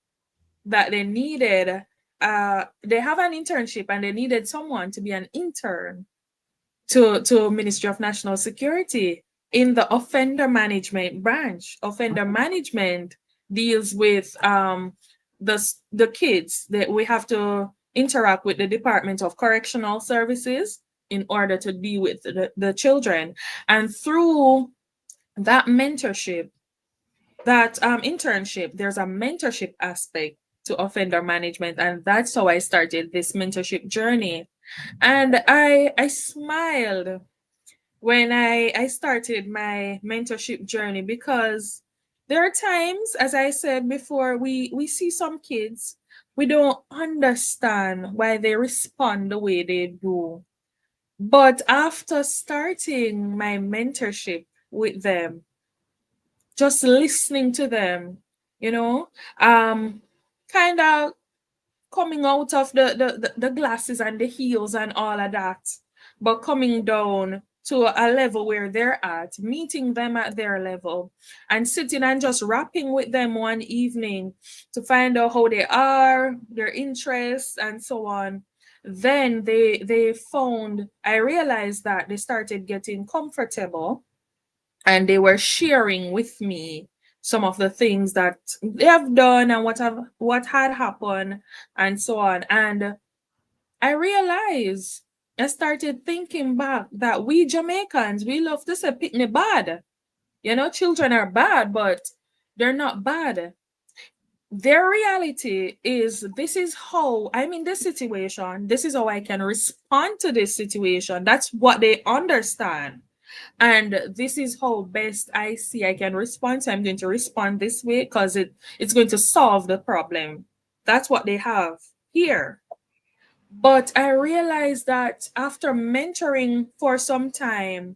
that they needed they have an internship and they needed someone to be an intern to Ministry of National Security in the offender management branch. Offender management deals with the kids that we have to interact with the Department of Correctional Services in order to deal with the children. And through that mentorship, that internship, there's a mentorship aspect to offender management, and that's how I started this mentorship journey. And I smiled when I started my mentorship journey, because there are times, as I said before, we see some kids, we don't understand why they respond the way they do. But after starting my mentorship with them, just listening to them, you know, kind of coming out of the glasses and the heels and all of that, but coming down to a level where they're at, meeting them at their level, and sitting and just rapping with them one evening to find out how they are, their interests, and so on. Then they found, I realized that they started getting comfortable and they were sharing with me some of the things that they have done and what had happened and so on. And I realized, I started thinking back that we Jamaicans, we love to say picnic bad. You know, children are bad, but they're not bad. Their reality is, this is how I'm in this situation, this is how I can respond to this situation. That's what they understand. And this is how best I see I can respond. So I'm going to respond this way because it's going to solve the problem. That's what they have here. But I realized that after mentoring for some time,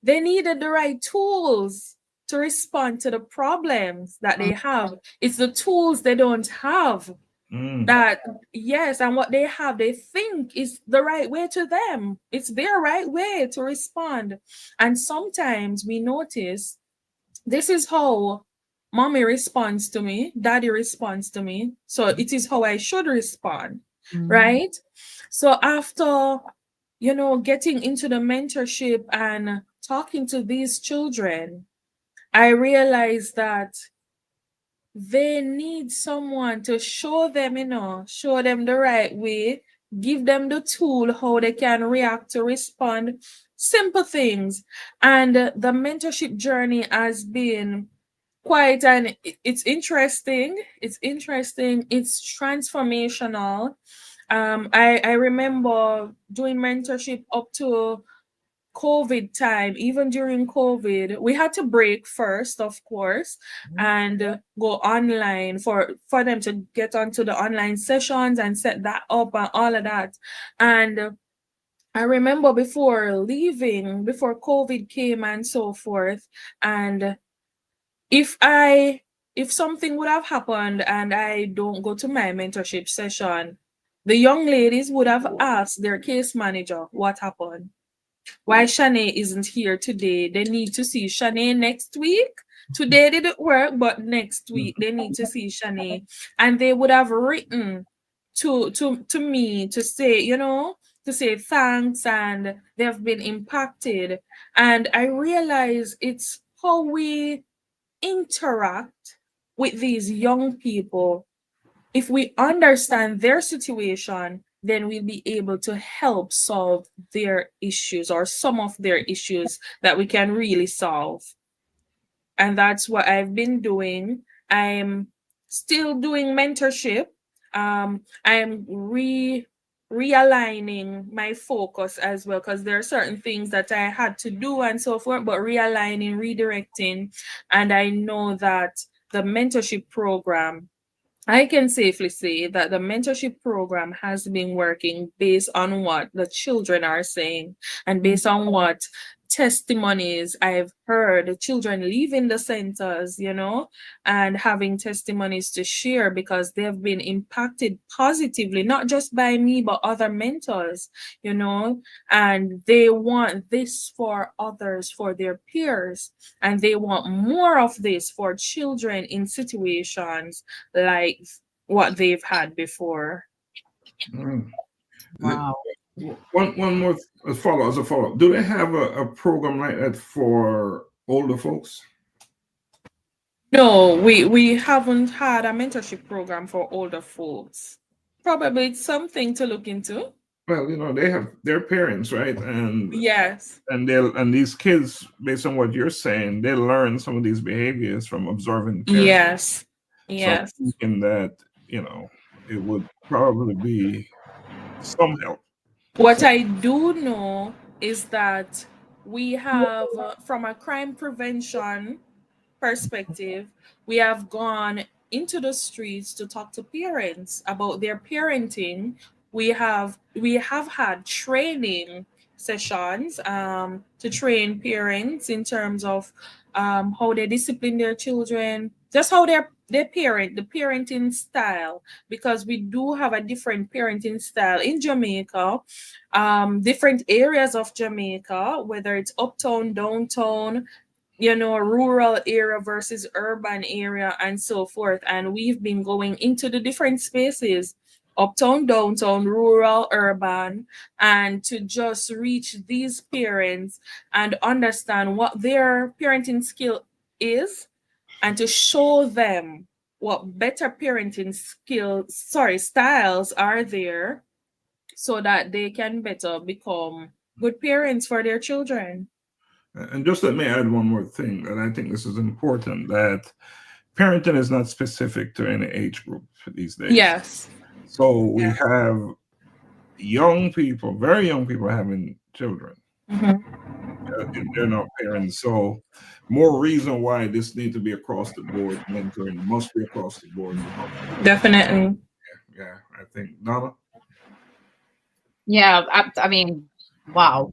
they needed the right tools to respond to the problems that they have. It's the tools they don't have. That, yes, and what they have, they think is the right way to them. It's their right way to respond. And sometimes we notice, this is how mommy responds to me, daddy responds to me, so it is how I should respond. Right? So after, getting into the mentorship and talking to these children, I realized that they need someone to show them, show them the right way, give them the tool how they can react to respond, simple things. And the mentorship journey has been quite, and it's interesting. It's transformational. I remember doing mentorship up to COVID time. Even during COVID, we had to break first, of course, and go online for them to get onto the online sessions and set that up and all of that. And I remember before leaving, before COVID came and so forth, and if something would have happened and I don't go to my mentorship session, the young ladies would have asked their case manager what happened. Why Shanea isn't here today? They need to see Shanea next week. Today didn't work, but next week they need to see Shanea. And they would have written to me to say, to say thanks, and they have been impacted. And I realize it's how we interact with these young people. If we understand their situation, then we'll be able to help solve their issues, or some of their issues that we can really solve. And that's what I've been doing. I'm still doing mentorship. I'm realigning my focus as well, because there are certain things that I had to do and so forth, but realigning, redirecting. And I know that the mentorship program, I can safely say that the mentorship program has been working based on what the children are saying and based on what testimonies I've heard, the children leaving the centers, and having testimonies to share because they've been impacted positively, not just by me, but other mentors, and they want this for others, for their peers, and they want more of this for children in situations like what they've had before. Wow. One more follow as a follow-up. Do they have a program like that for older folks? No, we haven't had a mentorship program for older folks. Probably it's something to look into. Well, they have their parents, right? And yes, and these kids, based on what you're saying, they learn some of these behaviors from observing parents. Yes. So I'm thinking that, it would probably be some help. What I do know is that we have, from a crime prevention perspective, we have gone into the streets to talk to parents about their parenting. We have had training sessions to train parents in terms of how they discipline their children, just how they parent, the parenting style, because we do have a different parenting style in Jamaica, different areas of Jamaica, whether it's uptown, downtown, rural area versus urban area and so forth. And we've been going into the different spaces, uptown, downtown, rural, urban, and to just reach these parents and understand what their parenting skill is and to show them what better parenting styles are there so that they can better become good parents for their children. And just let me add one more thing, and I think this is important, that parenting is not specific to any age group these days. Yes. So we have young people, very young people having children. They're not parents. So more reason why this needs to be across the board. Mentoring must be across the board. Definitely. Yeah, I think. Donna? Yeah, I mean, wow,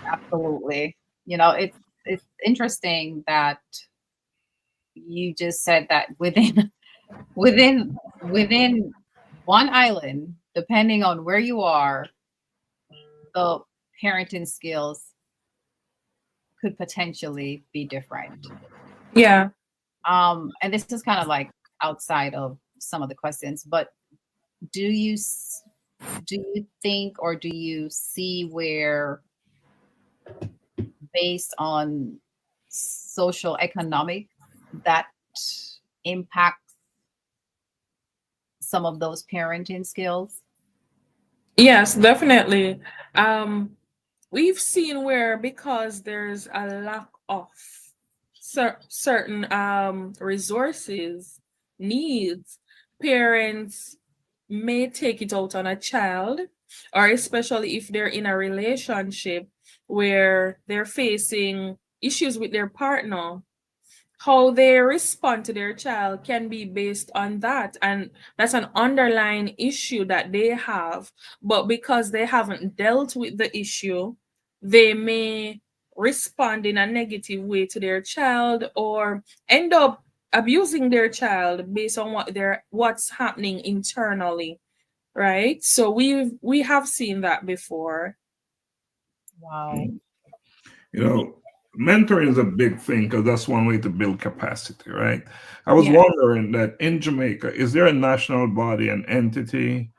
absolutely. It's interesting that you just said that within one island, depending on where you are, the parenting skills could potentially be different. Yeah. And this is kind of like outside of some of the questions, but do you think, or do you see where, based on social economic, that impacts some of those parenting skills? Yes, definitely. We've seen where, because there's a lack of certain resources, needs, parents may take it out on a child, or especially if they're in a relationship where they're facing issues with their partner. How they respond to their child can be based on that, and that's an underlying issue that they have. But because they haven't dealt with the issue, they may respond in a negative way to their child, or end up abusing their child based on what's happening internally, right? So we have seen that before. Wow. Mentoring is a big thing because that's one way to build capacity, right? I was wondering that in Jamaica, is there a national body, an entity,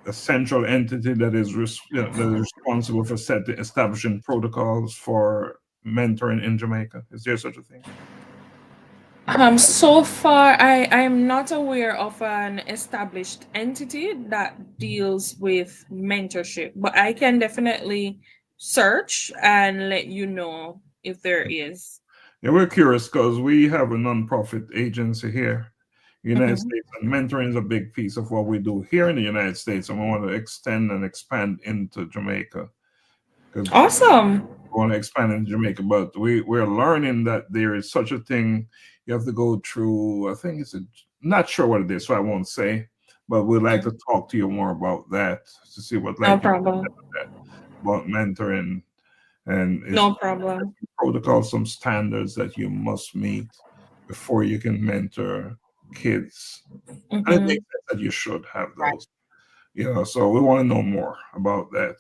a central entity that is responsible for establishing protocols for mentoring in Jamaica? Is there such a thing? So far, I'm not aware of an established entity that deals with mentorship, but I can definitely search and let you know if there is. Yeah, we're curious because we have a nonprofit agency here United States, and mentoring is a big piece of what we do here in the United States, and we want to extend and expand into Jamaica. Awesome. We want to expand in Jamaica, but we're learning that there is such a thing. You have to go through, I think not sure what it is, so I won't say, but we'd like to talk to you more about that to see what No problem. about mentoring, and No problem. protocols, some standards that you must meet before you can mentor kids. And it makes sense that you should have those. So we want to know more about that.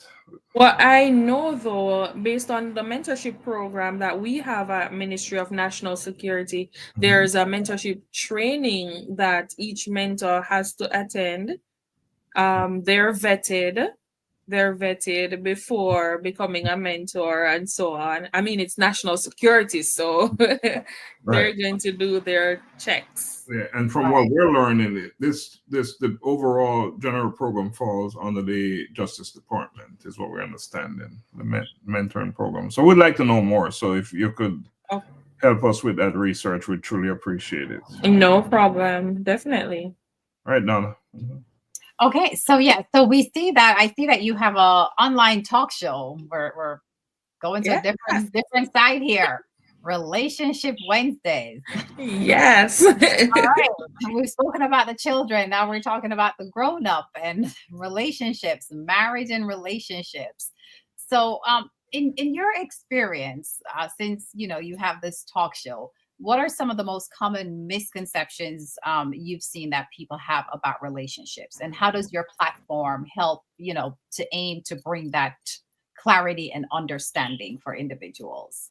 Well, I know though, based on the mentorship program that we have at Ministry of National Security, there's a mentorship training that each mentor has to attend. They're vetted before becoming a mentor and so on. I mean, it's national security, so they're going to do their checks. Yeah, and from what we're learning, the overall general program falls under the Justice Department, is what we're understanding, the mentoring program. So we'd like to know more. So if you could help us with that research, we'd truly appreciate it. No problem, definitely. All right, Donna. Okay, so I see that you have a online talk show. We're going to a different side here. Relationship Wednesdays. Yes. All right. We've spoken about the children. Now we're talking about the grown-up and relationships, marriage and relationships. So in your experience, since you have this talk show, what are some of the most common misconceptions you've seen that people have about relationships, and how does your platform help to aim to bring that clarity and understanding for individuals?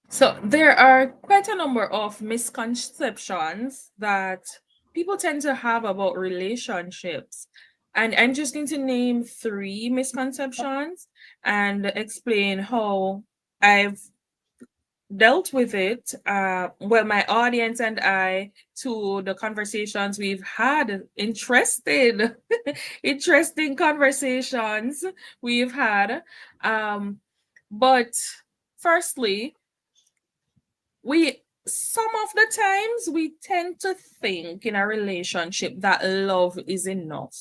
So there are quite a number of misconceptions that people tend to have about relationships, and I'm just going to name 3 misconceptions and explain how I've dealt with it. My audience and I, to the conversations we've had, interesting conversations we've had. But firstly, some of the times we tend to think in a relationship that love is enough.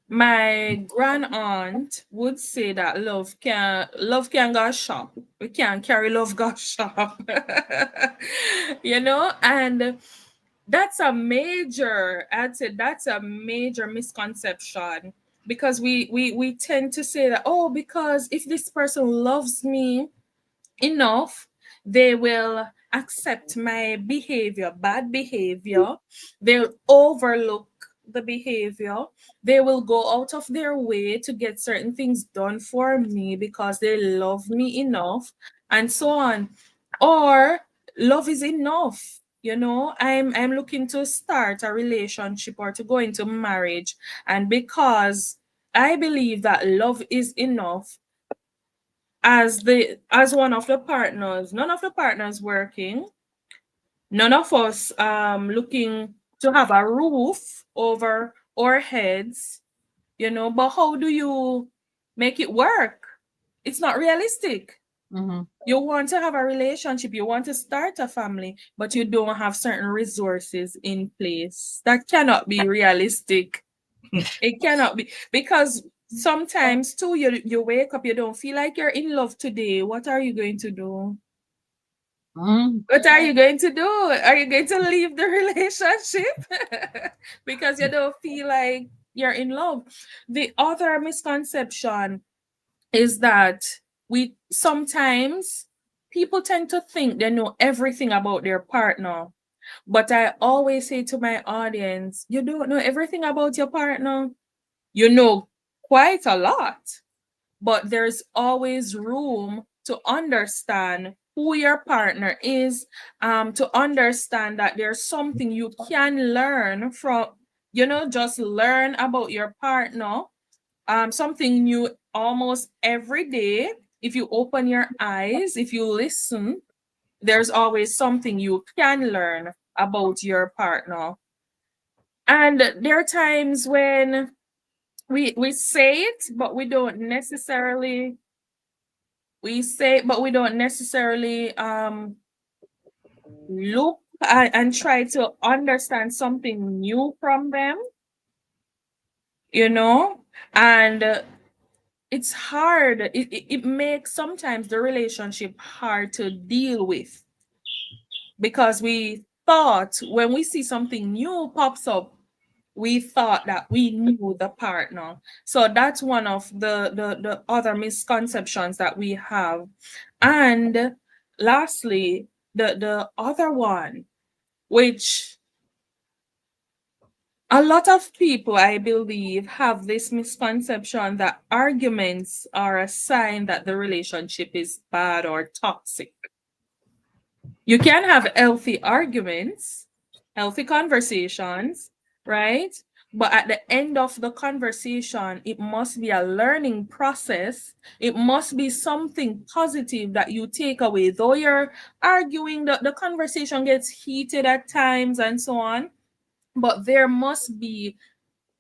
My grand aunt would say that love can go shop. We can't carry love go shop. And that's a major misconception, because we tend to say that, because if this person loves me enough, they will accept my bad behavior. They'll overlook the behavior. They will go out of their way to get certain things done for me because they love me enough, and so on. Or love is enough. I'm looking to start a relationship or to go into marriage, and because I believe that love is enough, as one of the partners, none of the partners working, none of us looking to have a roof over our heads, but how do you make it work? It's not realistic. You want to have a relationship, you want to start a family, but you don't have certain resources in place. That cannot be realistic. It cannot be, because sometimes too, you wake up, you don't feel like you're in love today. What are you going to do? What are you going to do? Are you going to leave the relationship because you don't feel like you're in love? The other misconception is that sometimes people tend to think they know everything about their partner. But I always say to my audience, you don't know everything about your partner. You know quite a lot, but there's always room to understand who your partner is, to understand that there's something you can learn from, just learn about your partner, something new almost every day. If you open your eyes, if you listen, there's always something you can learn about your partner. And there are times when we say it, but we don't necessarily look and try to understand something new from them, you know, and it's hard. It makes sometimes the relationship hard to deal with because we thought when we see something new pops up, we thought that we knew the partner. So that's one of the other misconceptions that we have. And lastly, the other one, which a lot of people, I believe, have this misconception that arguments are a sign that the relationship is bad or toxic. You can have healthy arguments, healthy conversations, right? But at the end of the conversation, it must be a learning process. It must be something positive that you take away. Though you're arguing, the conversation gets heated at times and so on, but there must be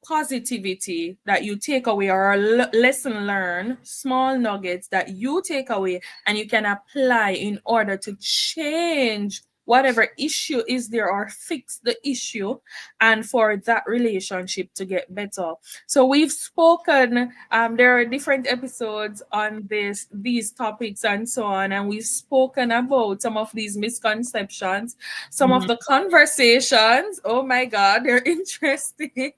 positivity that you take away or a lesson learned, small nuggets that you take away and you can apply in order to change whatever issue is there or fix the issue and for that relationship to get better. So we've spoken, there are different episodes on these topics and so on, and we've spoken about some of these misconceptions, some of the conversations. Oh my God, they're interesting.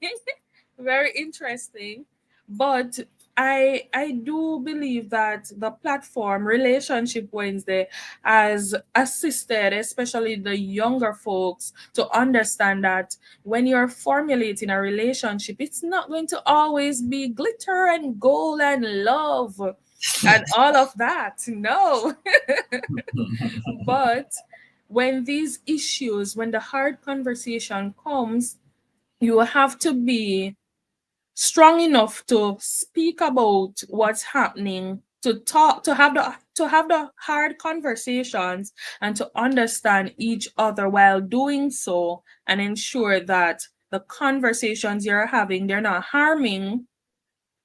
Very interesting. But I do believe that the platform Relationship Wednesday has assisted, especially the younger folks, to understand that when you're formulating a relationship, it's not going to always be glitter and gold and love and all of that. No. But when these issues, when the hard conversation comes, you have to be strong enough to speak about what's happening, to talk, to have the hard conversations and to understand each other while doing so and ensure that the conversations you're having, they're not harming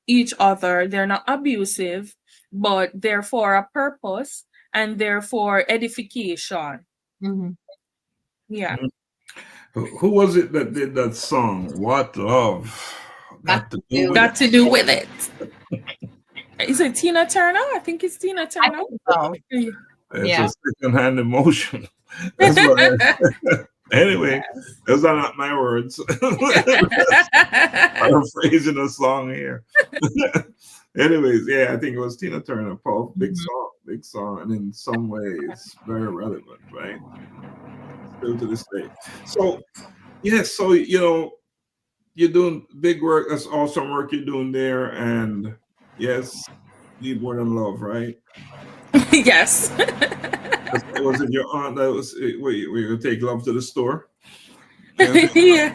each other, they're not abusive, but they're for a purpose and they're for edification. Yeah. Who was it that did that song? What love got to do with Got it? to do with it. Is it Tina Turner? I think it's Tina Turner. So, It's yeah. a second-hand emotion. That's what. Anyway, those are not my words. Paraphrasing a song here. Anyways, yeah, I think it was Tina Turner. Paul, big song, and in some ways very relevant, right? Still to this day. So, yes, so you're doing big work. That's awesome work you're doing there, and yes, need more than love, right? Yes. Was it your aunt that was where you take love to the store? Yeah. Yeah.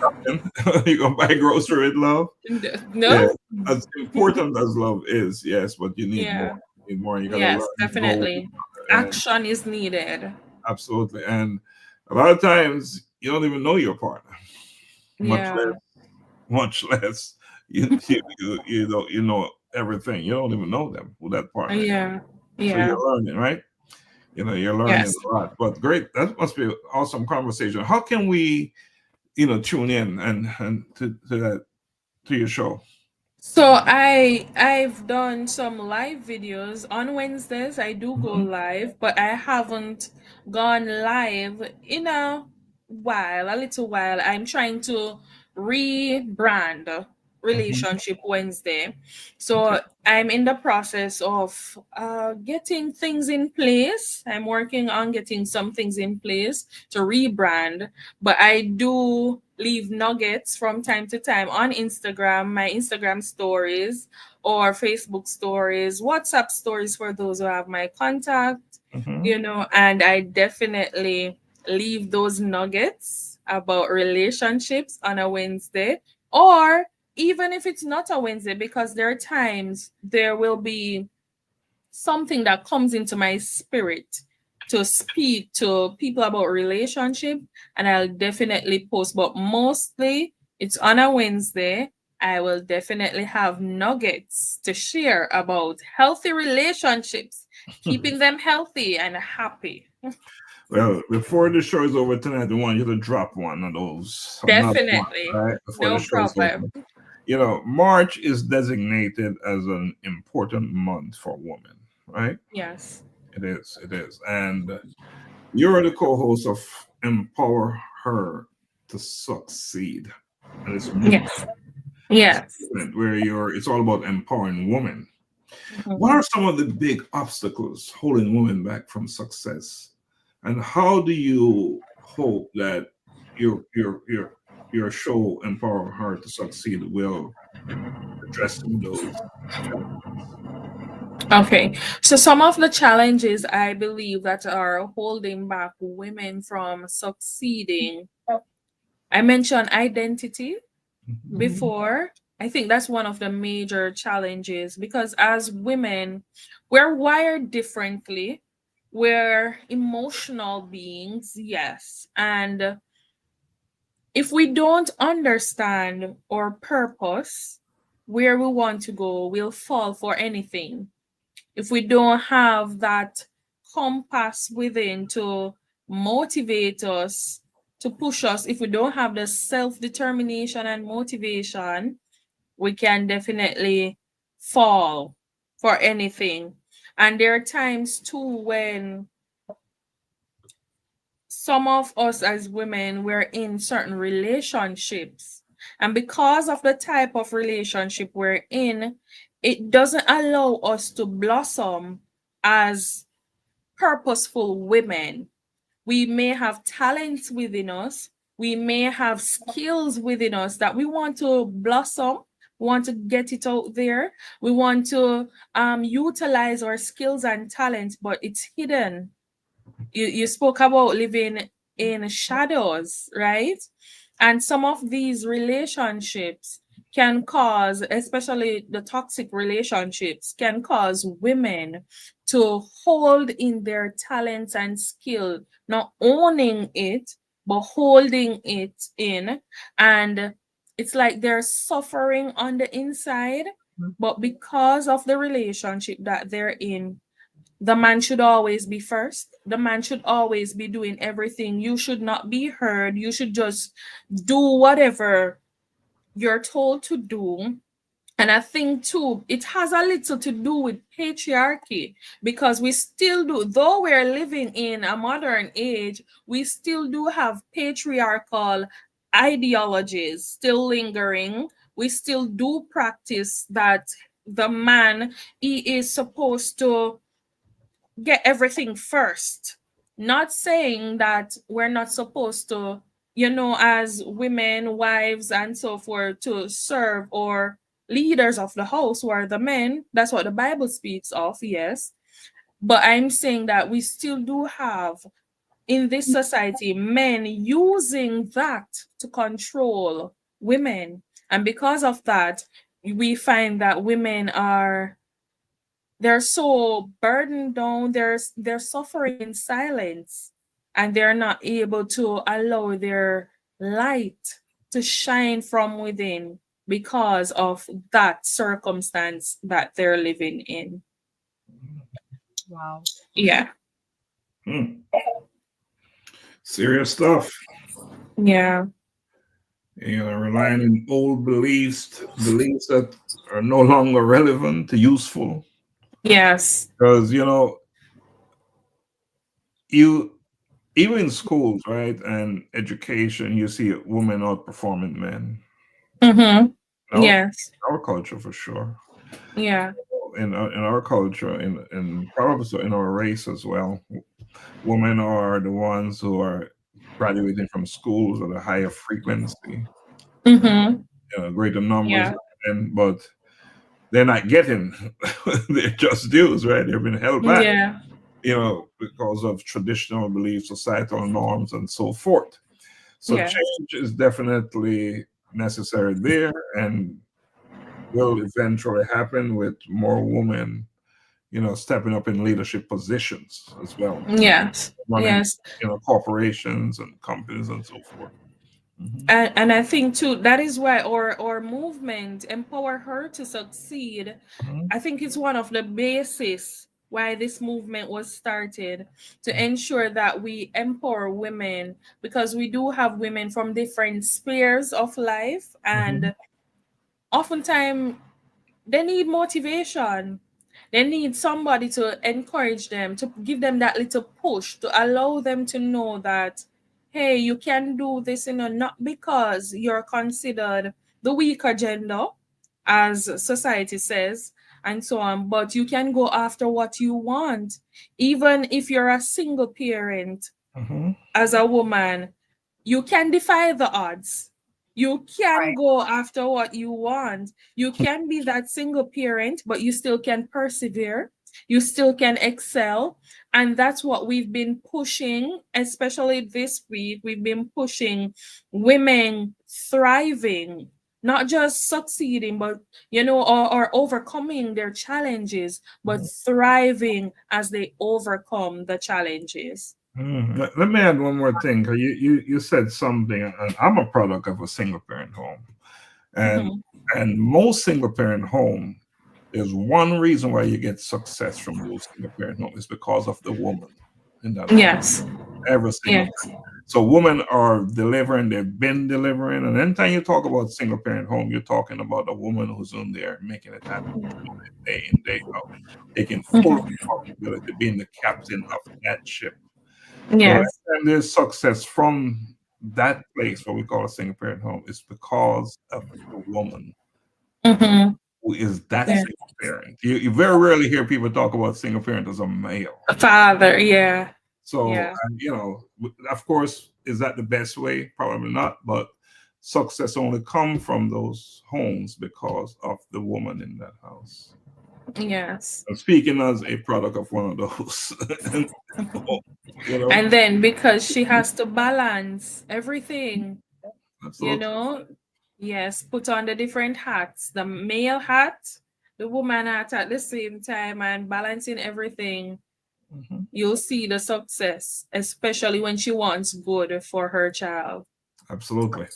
You gonna buy grocery with love? No. Yeah, as important as love is, yes, but you need Yeah. more. You need more. You gotta Yes, learn to go. definitely. And Action is needed. absolutely. And a lot of times you don't even know your partner, Yeah. much less you know everything. You don't even know them, who that partner is. Yeah. So Yeah. you're learning, right? You're learning Yes. a lot. But great, that must be an awesome conversation. How can we, tune in and to your show? So I've done some live videos on Wednesdays. I do go live, but I haven't gone live in a little while. I'm trying to rebrand Relationship Wednesday. So I'm in the process of getting things in place. I'm working on getting some things in place to rebrand, but I do leave nuggets from time to time on Instagram, my Instagram stories or Facebook stories, WhatsApp stories for those who have my contact, and I definitely leave those nuggets about relationships on a Wednesday, or even if it's not a Wednesday, because there are times there will be something that comes into my spirit to speak to people about relationship, and I'll definitely post, but mostly it's on a Wednesday. I will definitely have nuggets to share about healthy relationships, keeping them healthy and happy. Well, before the show is over tonight, we want you to drop one of those. Another one, Definitely. right? Before the No show is problem. over. You know, March is designated as an important month for women, right? Yes. It is. It is. And you're the co-host of Empower Her to Succeed. And it's movement. Yes. It's Yes. movement where it's all about empowering women. What Mhm. are some of the big obstacles holding women back from success? And how do you hope that your show Empower Her to Succeed will address some of those challenges? Okay. So some of the challenges I believe that are holding back women from succeeding. I mentioned identity Mhm. before. I think that's one of the major challenges because as women, we're wired differently. We're emotional beings, yes. And if we don't understand our purpose, where we want to go, we'll fall for anything. If we don't have that compass within to motivate us, to push us, if we don't have the self determination and motivation, we can definitely fall for anything. And there are times too when some of us as women we're in certain relationships, and because of the type of relationship we're in, it doesn't allow us to blossom as purposeful women. We may have talents within us, we may have skills within us that we want to blossom, we want to get it out there, we want to utilize our skills and talents, but it's hidden. You spoke about living in shadows, right? And some of these relationships can cause, especially the toxic relationships, can cause women to hold in their talents and skill, not owning it, but holding it in. And it's like they're suffering on the inside, but because of the relationship that they're in, the man should always be first. The man should always be doing everything. You should not be heard. You should just do whatever you're told to do. And I think too, it has a little to do with patriarchy because we still do, though we're living in a modern age, we still do have patriarchal ideologies still lingering. We still do practice that the man, he is supposed to get everything first. Not saying that we're not supposed to, as women, wives, and so forth, to serve or leaders of the house who are the men. That's what the Bible speaks of, yes. But I'm saying that we still do have in this society men using that to control women. And because of that, we find that women are they're so burdened down, they're suffering in silence, and they're not able to allow their light to shine from within because of that circumstance that they're living in. Wow. Yeah. Hmm. Serious stuff. Yeah. Relying on old beliefs that are no longer relevant, useful. Yes. Because you even in schools, right, and education, you see women outperforming men. Mm-hmm. Our, Yes. our culture for sure. Yeah. In our culture, in probably so in our race as well, women are the ones who are graduating from schools at a higher frequency, Mm-hmm. greater numbers Yeah. than men, but they're not getting their just dues, right? They've been held back, Yeah. because of traditional beliefs, societal norms, and so forth. So Yeah. change is definitely necessary there and will eventually happen with more women, stepping up in leadership positions as well, Yes. running, Yes. corporations and companies and so forth. Mhm. And I think too that is why our movement empower her to succeed. Mhm. I think it's one of the basis why this movement was started, to ensure that we empower women, because we do have women from different spheres of life, and oftentimes they need motivation. They need somebody to encourage them, to give them that little push, to allow them to know that, hey, you can do this, not because you're considered the weaker gender, as society says, and so on, but you can go after what you want. Even if you're a single parent, as a woman, you can defy the odds. You can Right. go after what you want. You can be that single parent, but you still can persevere. You still can excel. And that's what we've been pushing, especially this week. We've been pushing women thriving, not just succeeding, but, or overcoming their challenges, but thriving as they overcome the challenges. Let me add one more thing. 'Cause you said something, and I'm a product of a single parent home, and Mhm. and most single parent home, there's one reason why you get success from those single parent home is because of the woman in that home. Yes. Every single Yes. time. So women are delivering, they've been delivering. And anytime you talk about single parent home, you're talking about a woman who's in there making it happen day in, day out, taking full Mhm. responsibility, being the captain of that ship. So Yes. anytime there's success from that place, what we call a single parent home, is because of the woman Mm-hmm. who is that Yeah. single parent. You very rarely hear people talk about single parent as a male. Father. Yeah. So, Yeah. of course, is that the best way? Probably not. But success only come from those homes because of the woman in that house. Yes. And speaking as a product of one of those, you know, And then because she has to balance everything, you absolutely. know, yes, put on the different hats, the male hat, the woman hat at the same time, and balancing everything, Mhm. you'll see the success, especially when she wants good for her child. Absolutely.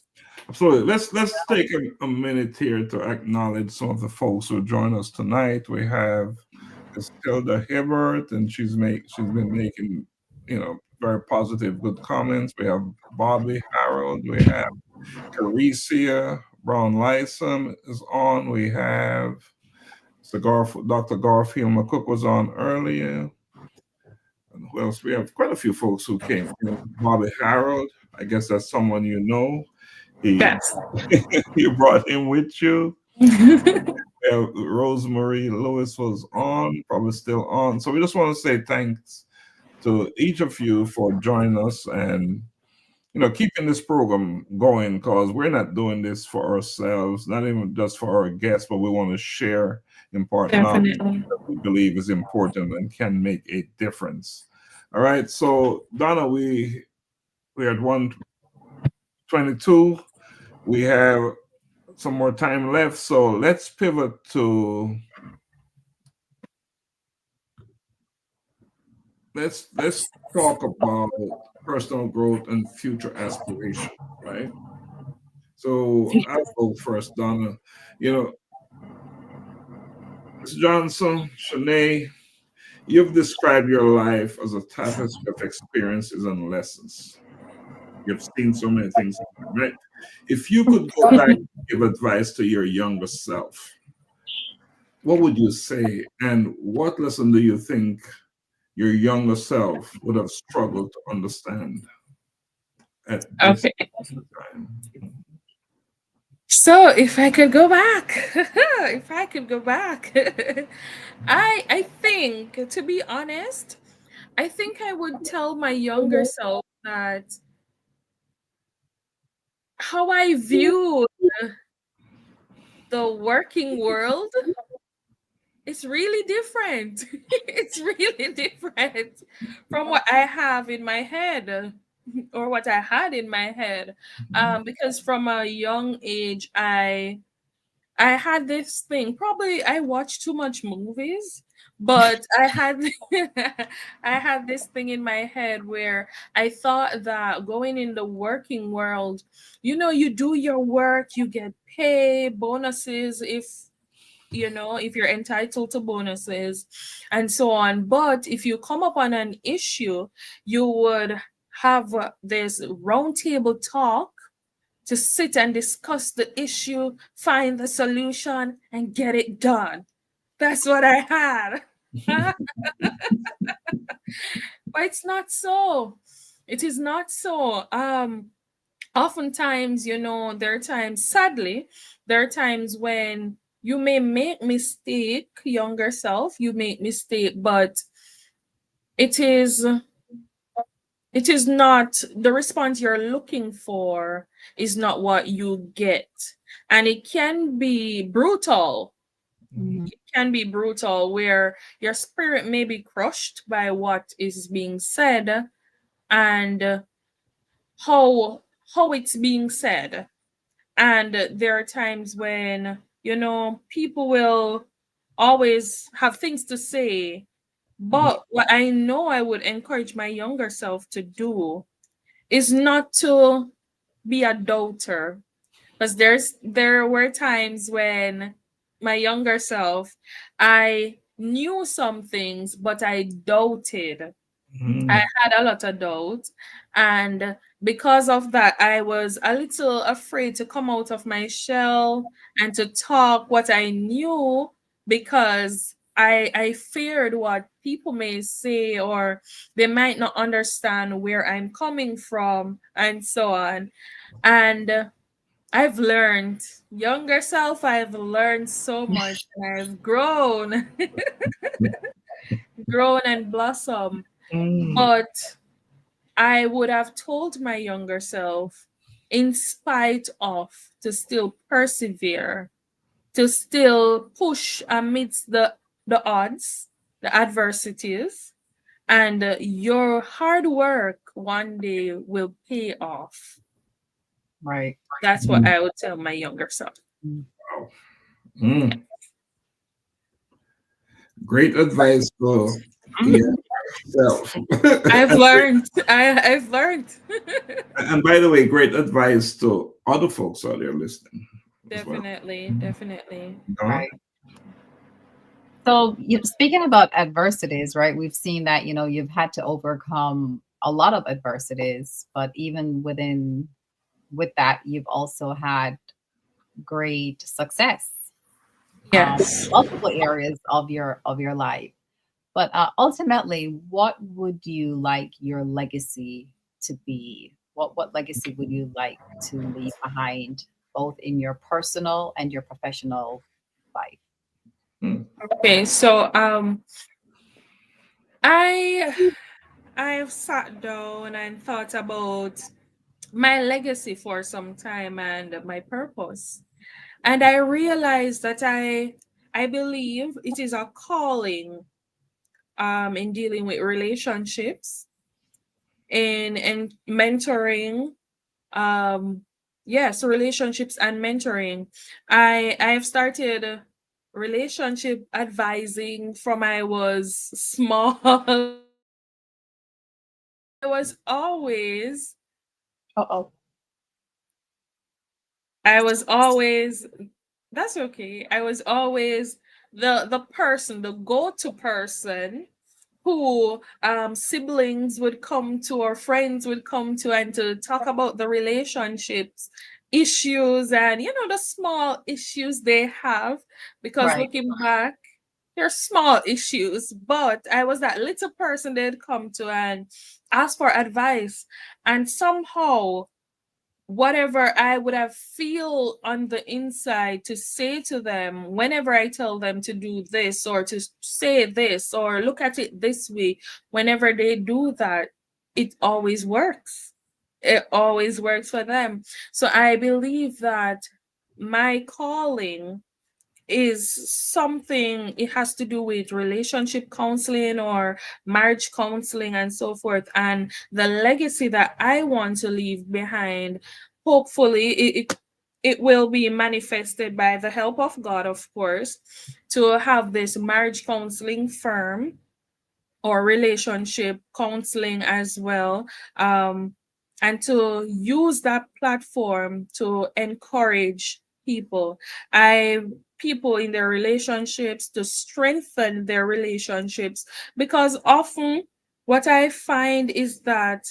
Absolutely. Let's take a minute here to acknowledge some of the folks who join us tonight. We have Hilda Hibbert, and she's been making very positive, good comments. We have Bobby Harold. We have Caricia Brown Lysom is on. We have Dr. Garfield McCook was on earlier. And who else? We have quite a few folks who came. Bobby Harold, I guess that's someone you know. He Yes. you brought him with you. Rosemary Lewis was on, probably still on. So we just want to say thanks to each of you for joining us and keeping this program going, because we're not doing this for ourselves, not even just for our guests, but we want to share important knowledge Definitely. that we believe is important and can make a difference. All right. So Donna, we're at 1:22. We have some more time left. So let's pivot to let's talk about personal growth and future aspiration, right? So I'll go first, Donna. You know, Ms. Johnson, Shanea, you've described your life as a tapestry of experiences and lessons. You've seen so many things, right? If you could go back and give advice to your younger self, what would you say? And what lesson do you think your younger self would have struggled to understand at this Okay. time? So if I could go back, if I could go back, I think, to be honest, I think I would tell my younger self that how I view the working world is really different. It's really different from what I have in my head, or what I had in my head. Because from a young age, I had this thing. Probably I watched too much movies, but I had I had this thing in my head where I thought that going in the working world, you do your work, you get pay, bonuses if you're entitled to bonuses and so on. But if you come upon an issue, you would have this roundtable talk to sit and discuss the issue, find the solution, and get it done. That's what I had. But it's not so. It is not so. Oftentimes, there are times, sadly, there are times when you may make mistake, younger self, you make mistake, but it is not the response you're looking for is not what you get. And it can be brutal. It can be brutal where your spirit may be crushed by what is being said and how it's being said. And there are times when people will always have things to say, but what I know I would encourage my younger self to do is not to be a doubter, because there were times when my younger self, I knew some things but I doubted. I had a lot of doubt, and because of that, I was a little afraid to come out of my shell and to talk what I knew, because I feared what people may say, or they might not understand where I'm coming from and so on. And I've learned, younger self, I've learned so much, and I've grown, grown and blossomed. But I would have told my younger self, in spite of, to still persevere, to still push amidst the odds, the adversities, and your hard work one day will pay off. Right. That's what I would tell my younger self. Great advice for yourself. I've learned. I've learned. And by the way, great advice to other folks out there listening. Definitely, definitely. Right. So speaking about adversities, right? We've seen that, you've had to overcome a lot of adversities, but even with that, you've also had great success. Yes. Multiple areas of your life. But ultimately, what would you like your legacy to be? What legacy would you like to leave behind, both in your personal and your professional life? Okay, so I've sat down and thought about my legacy for some time and my purpose. And I realized that I believe it is a calling in dealing with relationships, in mentoring, yes, relationships and mentoring. I've started relationship advising from I was small. I was always Uh-oh. I was always that's okay. I was always the person, the go-to person who siblings would come to or friends would come to, and to talk about the relationships issues and the small issues they have, because Right. looking back, they're small issues, but I was that little person they'd come to and ask for advice. And somehow, whatever I would have feel on the inside to say to them whenever I tell them to do this or to say this or look at it this way, whenever they do that, it always works. It always works for them. So I believe that my calling is something, it has to do with relationship counseling or marriage counseling and so forth. And the legacy that I want to leave behind, hopefully it will be manifested by the help of God, of course, to have this marriage counseling firm or relationship counseling as well, and to use that platform to encourage people. people in their relationships, to strengthen their relationships. Because often what I find is that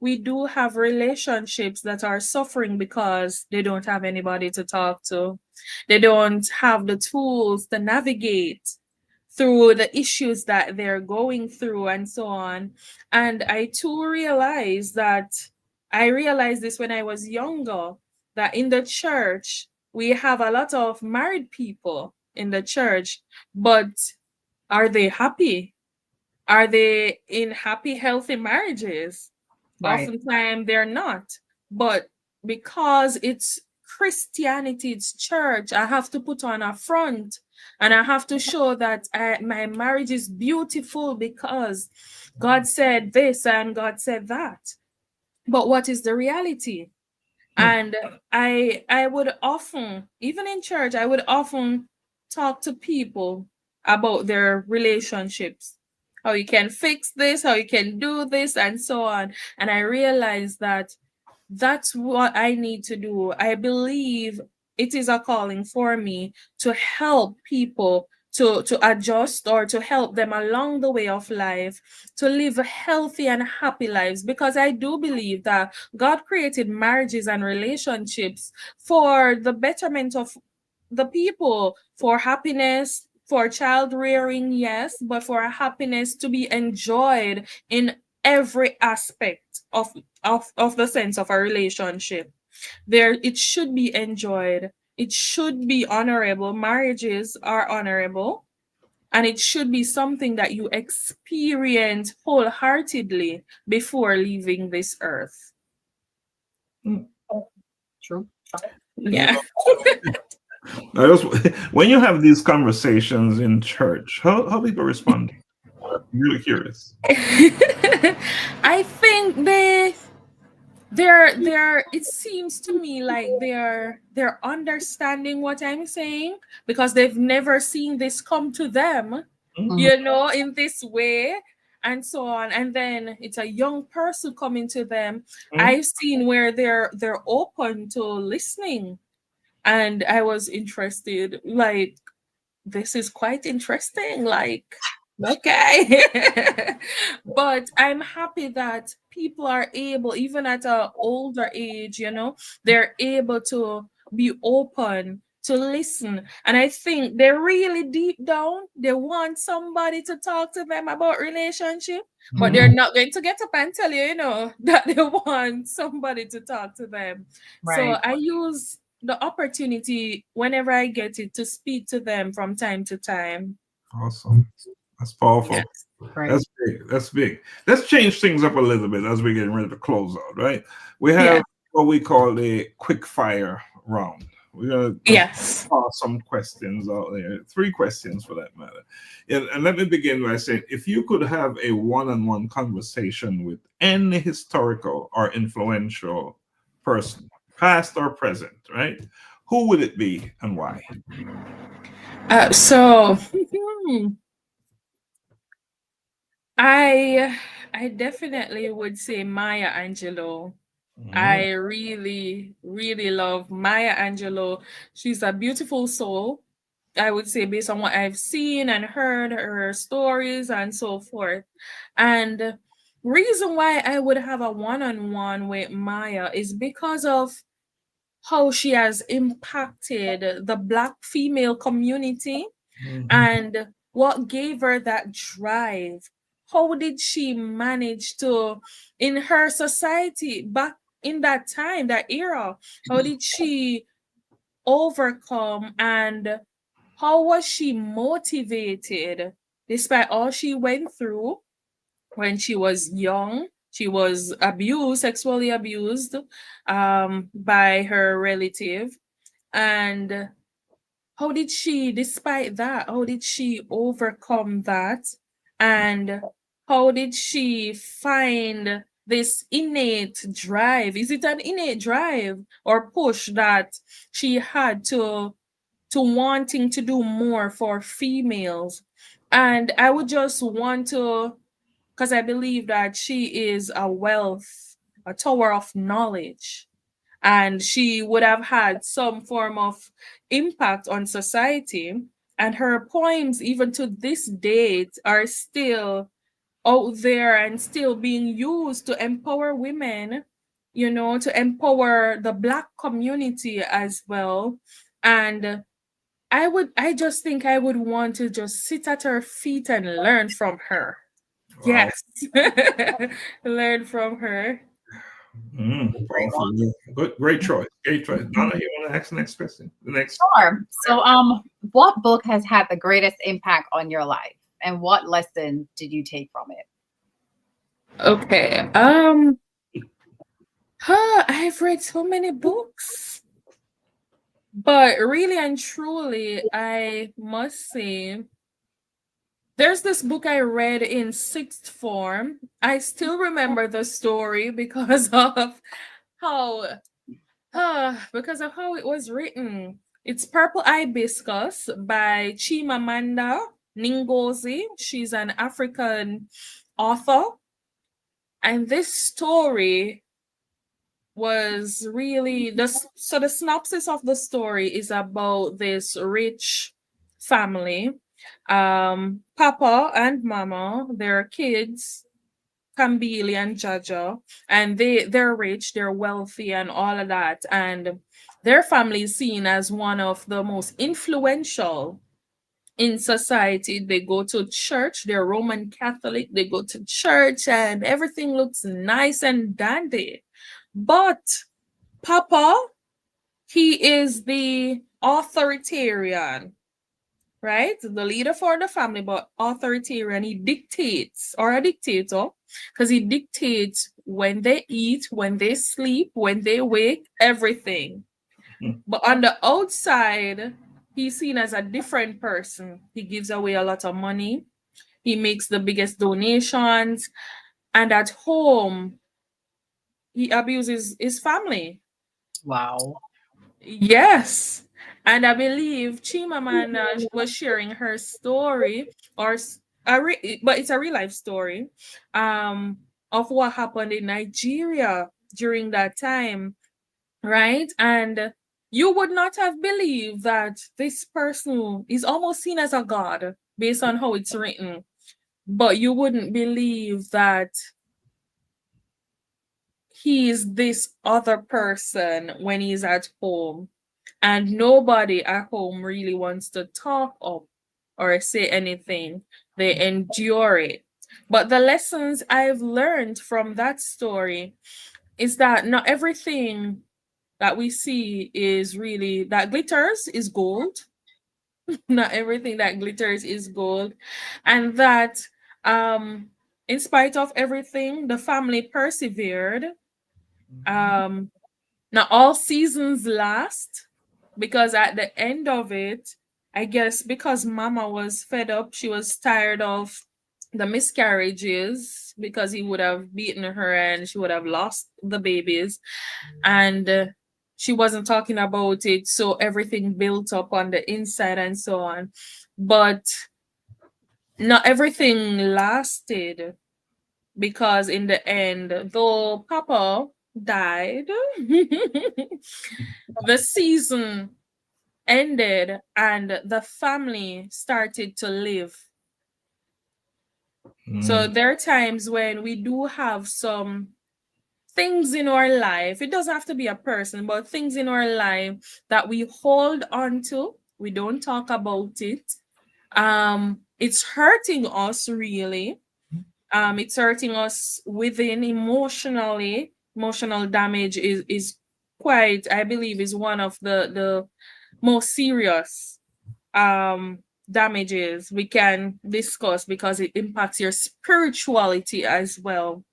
we do have relationships that are suffering because they don't have anybody to talk to. They don't have the tools to navigate through the issues that they're going through and so on. And I too realize that I realized this when I was younger, that in the church, we have a lot of married people in the church, but are they happy? Are they in happy, healthy marriages? Right. Oftentimes they're not. But because it's Christianity, it's church, I have to put on a front and I have to show that my marriage is beautiful because God said this and God said that. But what is the reality? And I would often, even in church, I would often talk to people about their relationships, how you can fix this, how you can do this, and so on. And I realized that that's what I need to do. I believe it is a calling for me to help people to adjust or to help them along the way of life to live healthy and happy lives, because I do believe that God created marriages and relationships for the betterment of the people, for happiness, for child rearing, yes, but for happiness to be enjoyed in every aspect of the sense of a relationship. There, it should be enjoyed. It should be honorable. Marriages are honorable, and it should be something that you experience wholeheartedly before leaving this earth. True. Yeah. I just, when you have these conversations in church, how people respond? I'm really curious. I think they're it seems to me like they're understanding what I'm saying, because they've never seen this come to them, in this way and so on. And then it's a young person coming to them. I've seen where they're open to listening, and I was interested, like, this is quite interesting, like, okay. But I'm happy that people are able, even at an older age, they're able to be open to listen. And I think they're really deep down, they want somebody to talk to them about relationship, but they're not going to get up and tell you, that they want somebody to talk to them. So Right. I use the opportunity whenever I get it to speak to them from time to time. Awesome. That's powerful. Yes. Right. That's big. That's big. Let's change things up a little bit as we're getting ready to close out, right? We have Yeah. what we call the quick fire round. We're going to Yes. toss some questions out there, 3 questions for that matter. And let me begin by saying, if you could have a one-on-one conversation with any historical or influential person, past or present, right? Who would it be and why? So I definitely would say Maya Angelou. I really, really love Maya Angelou. She's a beautiful soul, I would say, based on what I've seen and heard, her stories and so forth. And reason why I would have a one-on-one with Maya is because of how she has impacted the Black female community and what gave her that drive. How did she manage to, in her society back in that time, that era, how did she overcome, and how was she motivated despite all she went through? When she was young, she was abused, sexually abused, by her relative. And how did she, despite that, how did she overcome that? And how did she find this innate drive? Is it an innate drive or push that she had to wanting to do more for females? And I would just want to, because I believe that she is a wealth, a tower of knowledge. and she would have had some form of impact on society. And her poems, even to this date, are still out there and still being used to empower women, to empower the Black community as well. And I just think I would want to just sit at her feet and learn from her. Wow. Yes. Learn from her. Powerful. Good, great choice. Great choice. Donna, you want to ask the next question? The next. Sure. So, what book has had the greatest impact on your life, and what lesson did you take from it? Okay. I've read so many books, but really and truly, I must say, there's this book I read in sixth form. I still remember the story because of how it was written. It's Purple Hibiscus by Chimamanda Ngozi. She's an African author. And this story was really the synopsis of the story is about this rich family. Papa and Mama, their kids, Kambili and Jaja, and they're rich, they're wealthy, and all of that. And their family is seen as one of the most influential in society. They go to church, they're Roman Catholic, they go to church, and everything looks nice and dandy. But Papa, he is the authoritarian, right? The leader for the family, but authoritarian. He dictates, or a dictator, because he dictates when they eat, when they sleep, when they wake, everything. But on the outside, he's seen as a different person. He gives away a lot of money. He makes the biggest donations. And at home, he abuses his family. Wow. Yes. And I believe Chimamanda was sharing her story, but it's a real life story, of what happened in Nigeria during that time, right? And you would not have believed that this person is almost seen as a god based on how it's written, but you wouldn't believe that he's this other person when he's at home, and nobody at home really wants to talk up or say anything. They endure it. But the lessons I've learned from that story is that not everything that we see is really that glitters is gold. Not everything that glitters is gold. And that in spite of everything, the family persevered. Not all seasons last, because at the end of it, I guess because Mama was fed up, she was tired of the miscarriages, because he would have beaten her and she would have lost the babies, and she wasn't talking about it, so everything built up on the inside and so on. But not everything lasted, because in the end, though Papa died, the season ended and the family started to live. So there are times when we do have some things in our life. It doesn't have to be a person, but things in our life that we hold on to. We don't talk about it. It's hurting us really. It's hurting us within emotionally. Emotional damage is quite, I believe, is one of the most serious damages we can discuss, because it impacts your spirituality as well,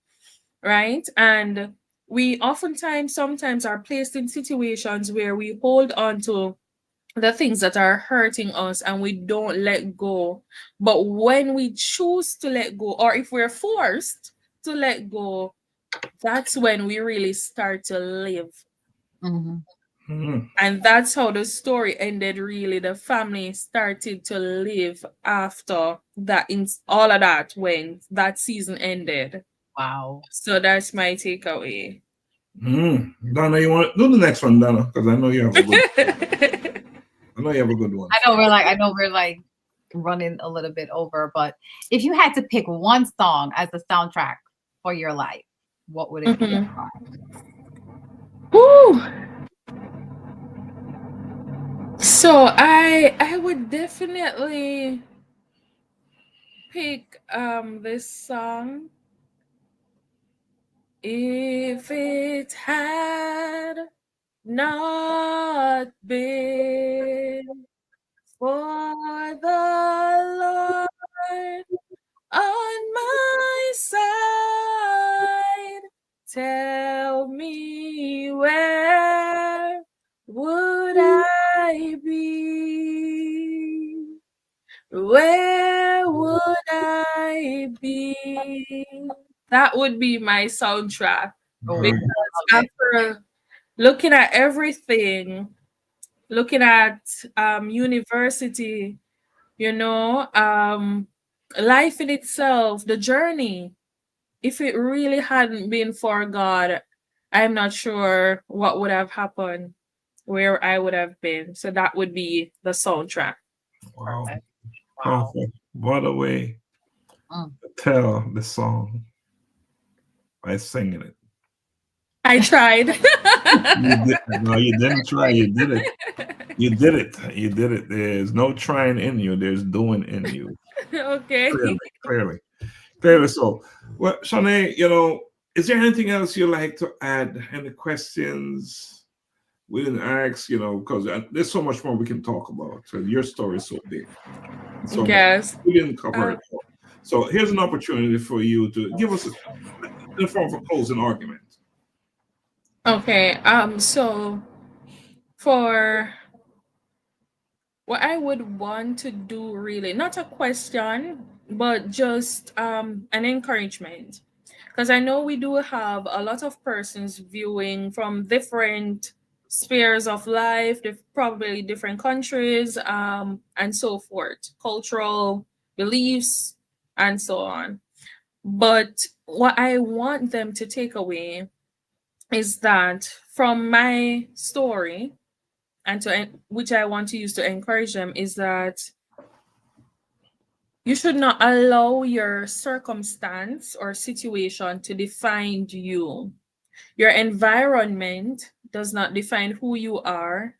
right? And we sometimes are placed in situations where we hold on to the things that are hurting us and we don't let go. But when we choose to let go, or if we're forced to let go, that's when we really start to live. And that's how the story ended, really. The family started to live after that, in all of that, when that season ended. Wow. So that's my takeaway. Donna, you want to do the next one, Donna? Because I know you have a good. I know you have a good one. I know we're like running a little bit over, but if you had to pick one song as a soundtrack for your life, what would it be? Woo. So I would definitely pick this song. If it had not been for the Lord on my side, tell me where would I be? Where would I be? That would be my soundtrack. Because after looking at everything, looking at university, life in itself, the journey, if it really hadn't been for God, I'm not sure what would have happened, where I would have been. So that would be the soundtrack. Wow. Perfect. What a way to tell the song by singing it. I tried. No, you didn't try. You did it. You did it. You did it. There's no trying in you. There's doing in you. Okay. Clearly. So, well, Shanea, is there anything else you like to add? Any questions we didn't ask? Because there's so much more we can talk about. So your story is so big. So Yes. we didn't cover it all. So here's an opportunity for you to give us a form of a closing argument. Okay. So for what I would want to do, really, not a question, but just an encouragement. Because I know we do have a lot of persons viewing from different spheres of life, probably different countries, and so forth, cultural beliefs, and so on. But what I want them to take away is that from my story, and which I want to use to encourage them, is that you should not allow your circumstance or situation to define you. Your environment does not define who you are.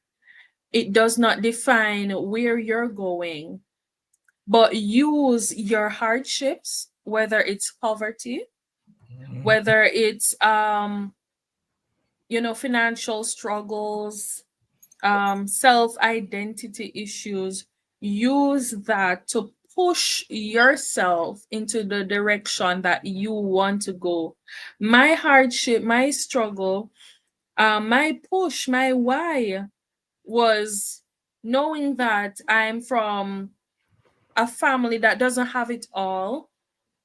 It does not define where you're going. But use your hardships, whether it's poverty, whether it's financial struggles, self-identity issues, use that to push yourself into the direction that you want to go. My hardship, my struggle, my push, my why was knowing that I'm from a family that doesn't have it all,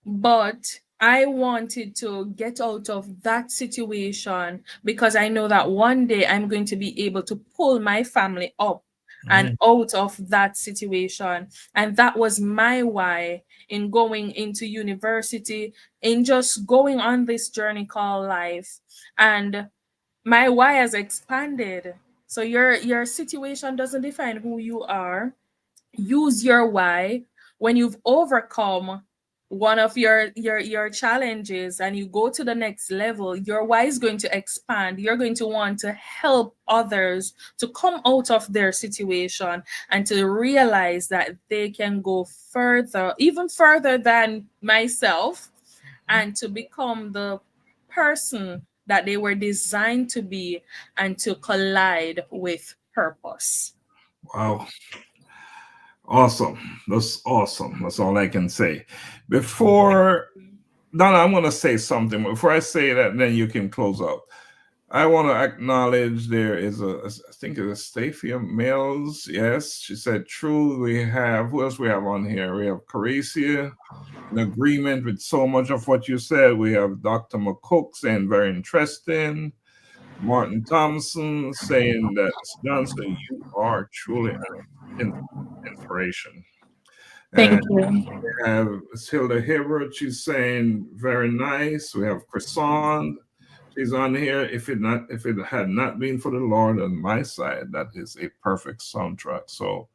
but I wanted to get out of that situation because I know that one day I'm going to be able to pull my family up and out of that situation. And that was my why in going into university, in just going on this journey called life. And my why has expanded. So your situation doesn't define who you are. Use your why when you've overcome one of your challenges and you go to the next level. Your why is going to expand. You're going to want to help others to come out of their situation and to realize that they can go further, even further than myself, and to become the person that they were designed to be and to collide with purpose. Wow. Awesome. That's awesome. That's all I can say. Before, Donna, I'm going to say something. Before I say that, then you can close out. I want to acknowledge there is I think it's Stacia Mills. Yes, she said, true. We have, who else we have on here? We have Caricia in agreement with so much of what you said. We have Dr. McCook saying very interesting. Martin Thompson saying that, Johnson, you are truly an inspiration. Thank you. We have Hilda Hibbert. She's saying very nice. We have Croissant. She's on here. If it had not been for the Lord on my side, that is a perfect soundtrack. So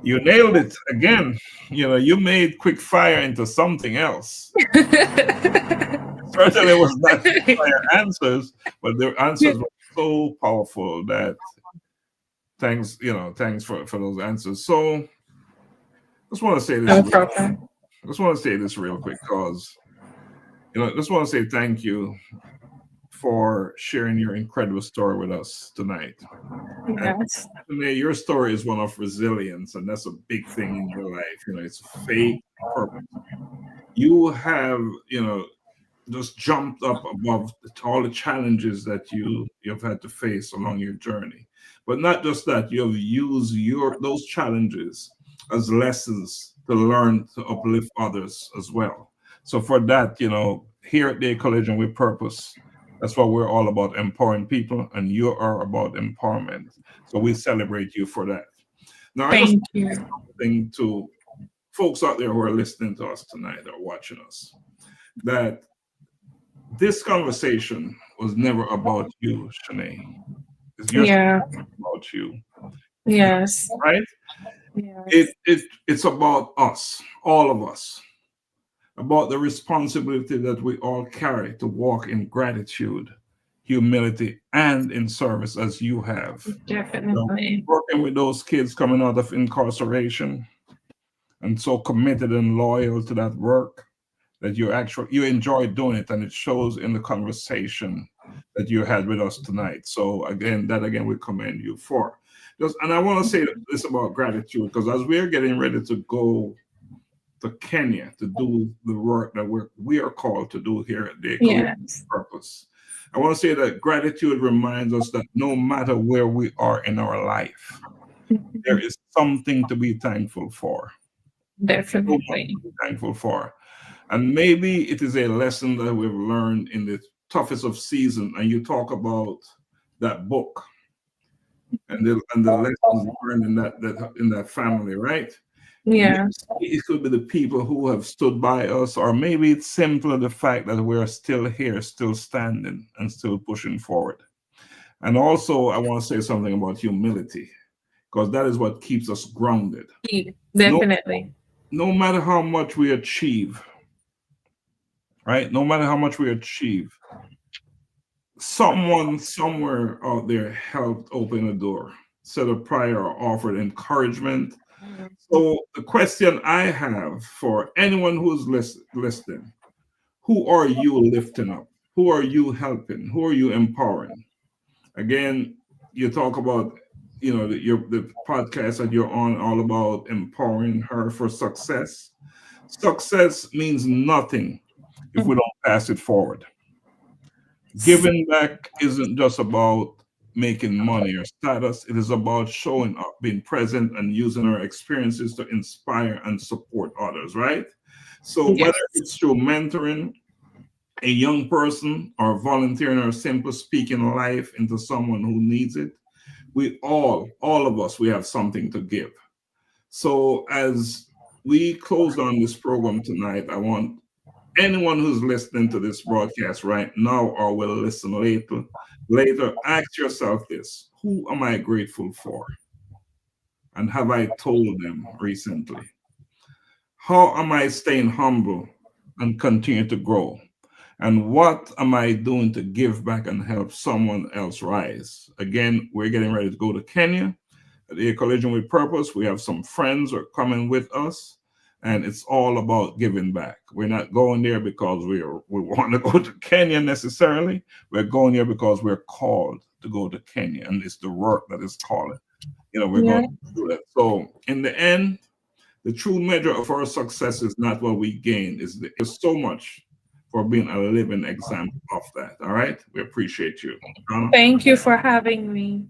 you nailed it again. You made quick fire into something else. Certainly it was not quick fire answers, but the answers were so powerful that thanks for those answers. So I just want to say this. No problem. I just want to say this real quick because I just want to say thank you for sharing your incredible story with us tonight. Yes. And your story is one of resilience, and that's a big thing in your life. It's faith, purpose. You have, just jumped up above all the challenges that you've had to face along your journey. But not just that, you have used those challenges as lessons to learn to uplift others as well. So for that, here at the Collision with Purpose, that's what we're all about, empowering people, and you are about empowerment. So we celebrate you for that. Now, Thank you. Something to folks out there who are listening to us tonight or watching us, that this conversation was never about you, Shanea. It's about you. Yes. Right? Yes. It's about us, all of us, about the responsibility that we all carry to walk in gratitude, humility, and in service as you have. Definitely. Working with those kids coming out of incarceration and so committed and loyal to that work that you enjoy doing it, and it shows in the conversation that you had with us tonight. So again, we commend you for. And I want to say this about gratitude, because as we're getting ready to go to Kenya to do the work that we are called to do here at the Purpose, I want to say that gratitude reminds us that no matter where we are in our life, there is something to be thankful for. Definitely. Thankful for. And maybe it is a lesson that we've learned in the toughest of seasons. And you talk about that book and the lessons learned in that family, right? Yeah. Maybe it could be the people who have stood by us, or maybe it's simply the fact that we're still here, still standing, and still pushing forward. And also, I want to say something about humility, because that is what keeps us grounded. Definitely. No matter how much we achieve, right? No matter how much we achieve, someone somewhere out there helped open a door, said a prayer, or offered encouragement. So the question I have for anyone who's listening, who are you lifting up? Who are you helping? Who are you empowering? Again, you talk about, the podcast that you're on, all about empowering her for success. Success means nothing if we don't pass it forward. Giving back isn't just about making money or status. It is about showing up, being present, and using our experiences to inspire and support others, right? So whether it's through mentoring a young person, or volunteering, or simply speaking life into someone who needs it, we all of us, we have something to give. So as we close on this program tonight, I want anyone who's listening to this broadcast right now, or will listen later, ask yourself this: who am I grateful for? And have I told them recently? How am I staying humble and continue to grow? And what am I doing to give back and help someone else rise? Again, we're getting ready to go to Kenya at the Collision with Purpose. We have some friends who are coming with us, and it's all about giving back. We're not going there because we want to go to Kenya necessarily. We're going there because we're called to go to Kenya, and it's the work that is calling. We're going to do that. So in the end, the true measure of our success is not what we gain. There's so much for being a living example of that. All right. We appreciate you. Thank you for having me.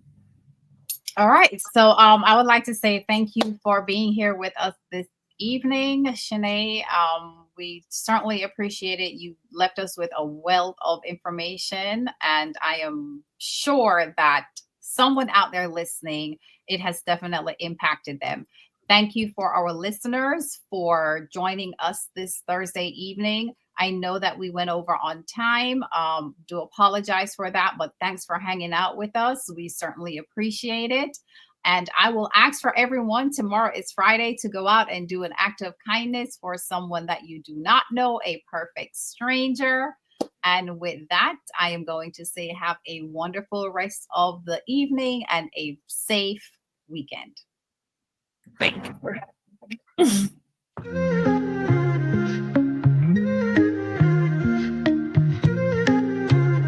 All right. So I would like to say thank you for being here with us this evening, Shanea. We certainly appreciate it. You left us with a wealth of information, and I am sure that someone out there listening, it has definitely impacted them. Thank you for our listeners for joining us this Thursday evening. I know that we went over on time. Do apologize for that, but thanks for hanging out with us. We certainly appreciate it. And I will ask for everyone tomorrow, it's Friday, to go out and do an act of kindness for someone that you do not know, a perfect stranger. And with that, I am going to say have a wonderful rest of the evening and a safe weekend. Thank you for having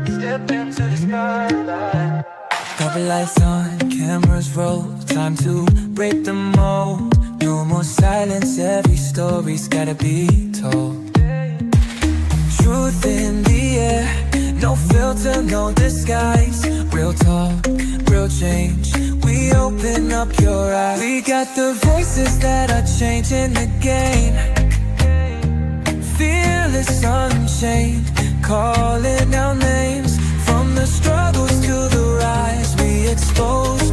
Step into the spotlight. Couple lights on, cameras roll. Time to break the mold. No more silence, every story's gotta be told. Truth in the air, no filter, no disguise. Real talk, real change. We open up your eyes. We got the voices that are changing the game. Fearless, unchained, calling our names. From the struggles to the rise, we expose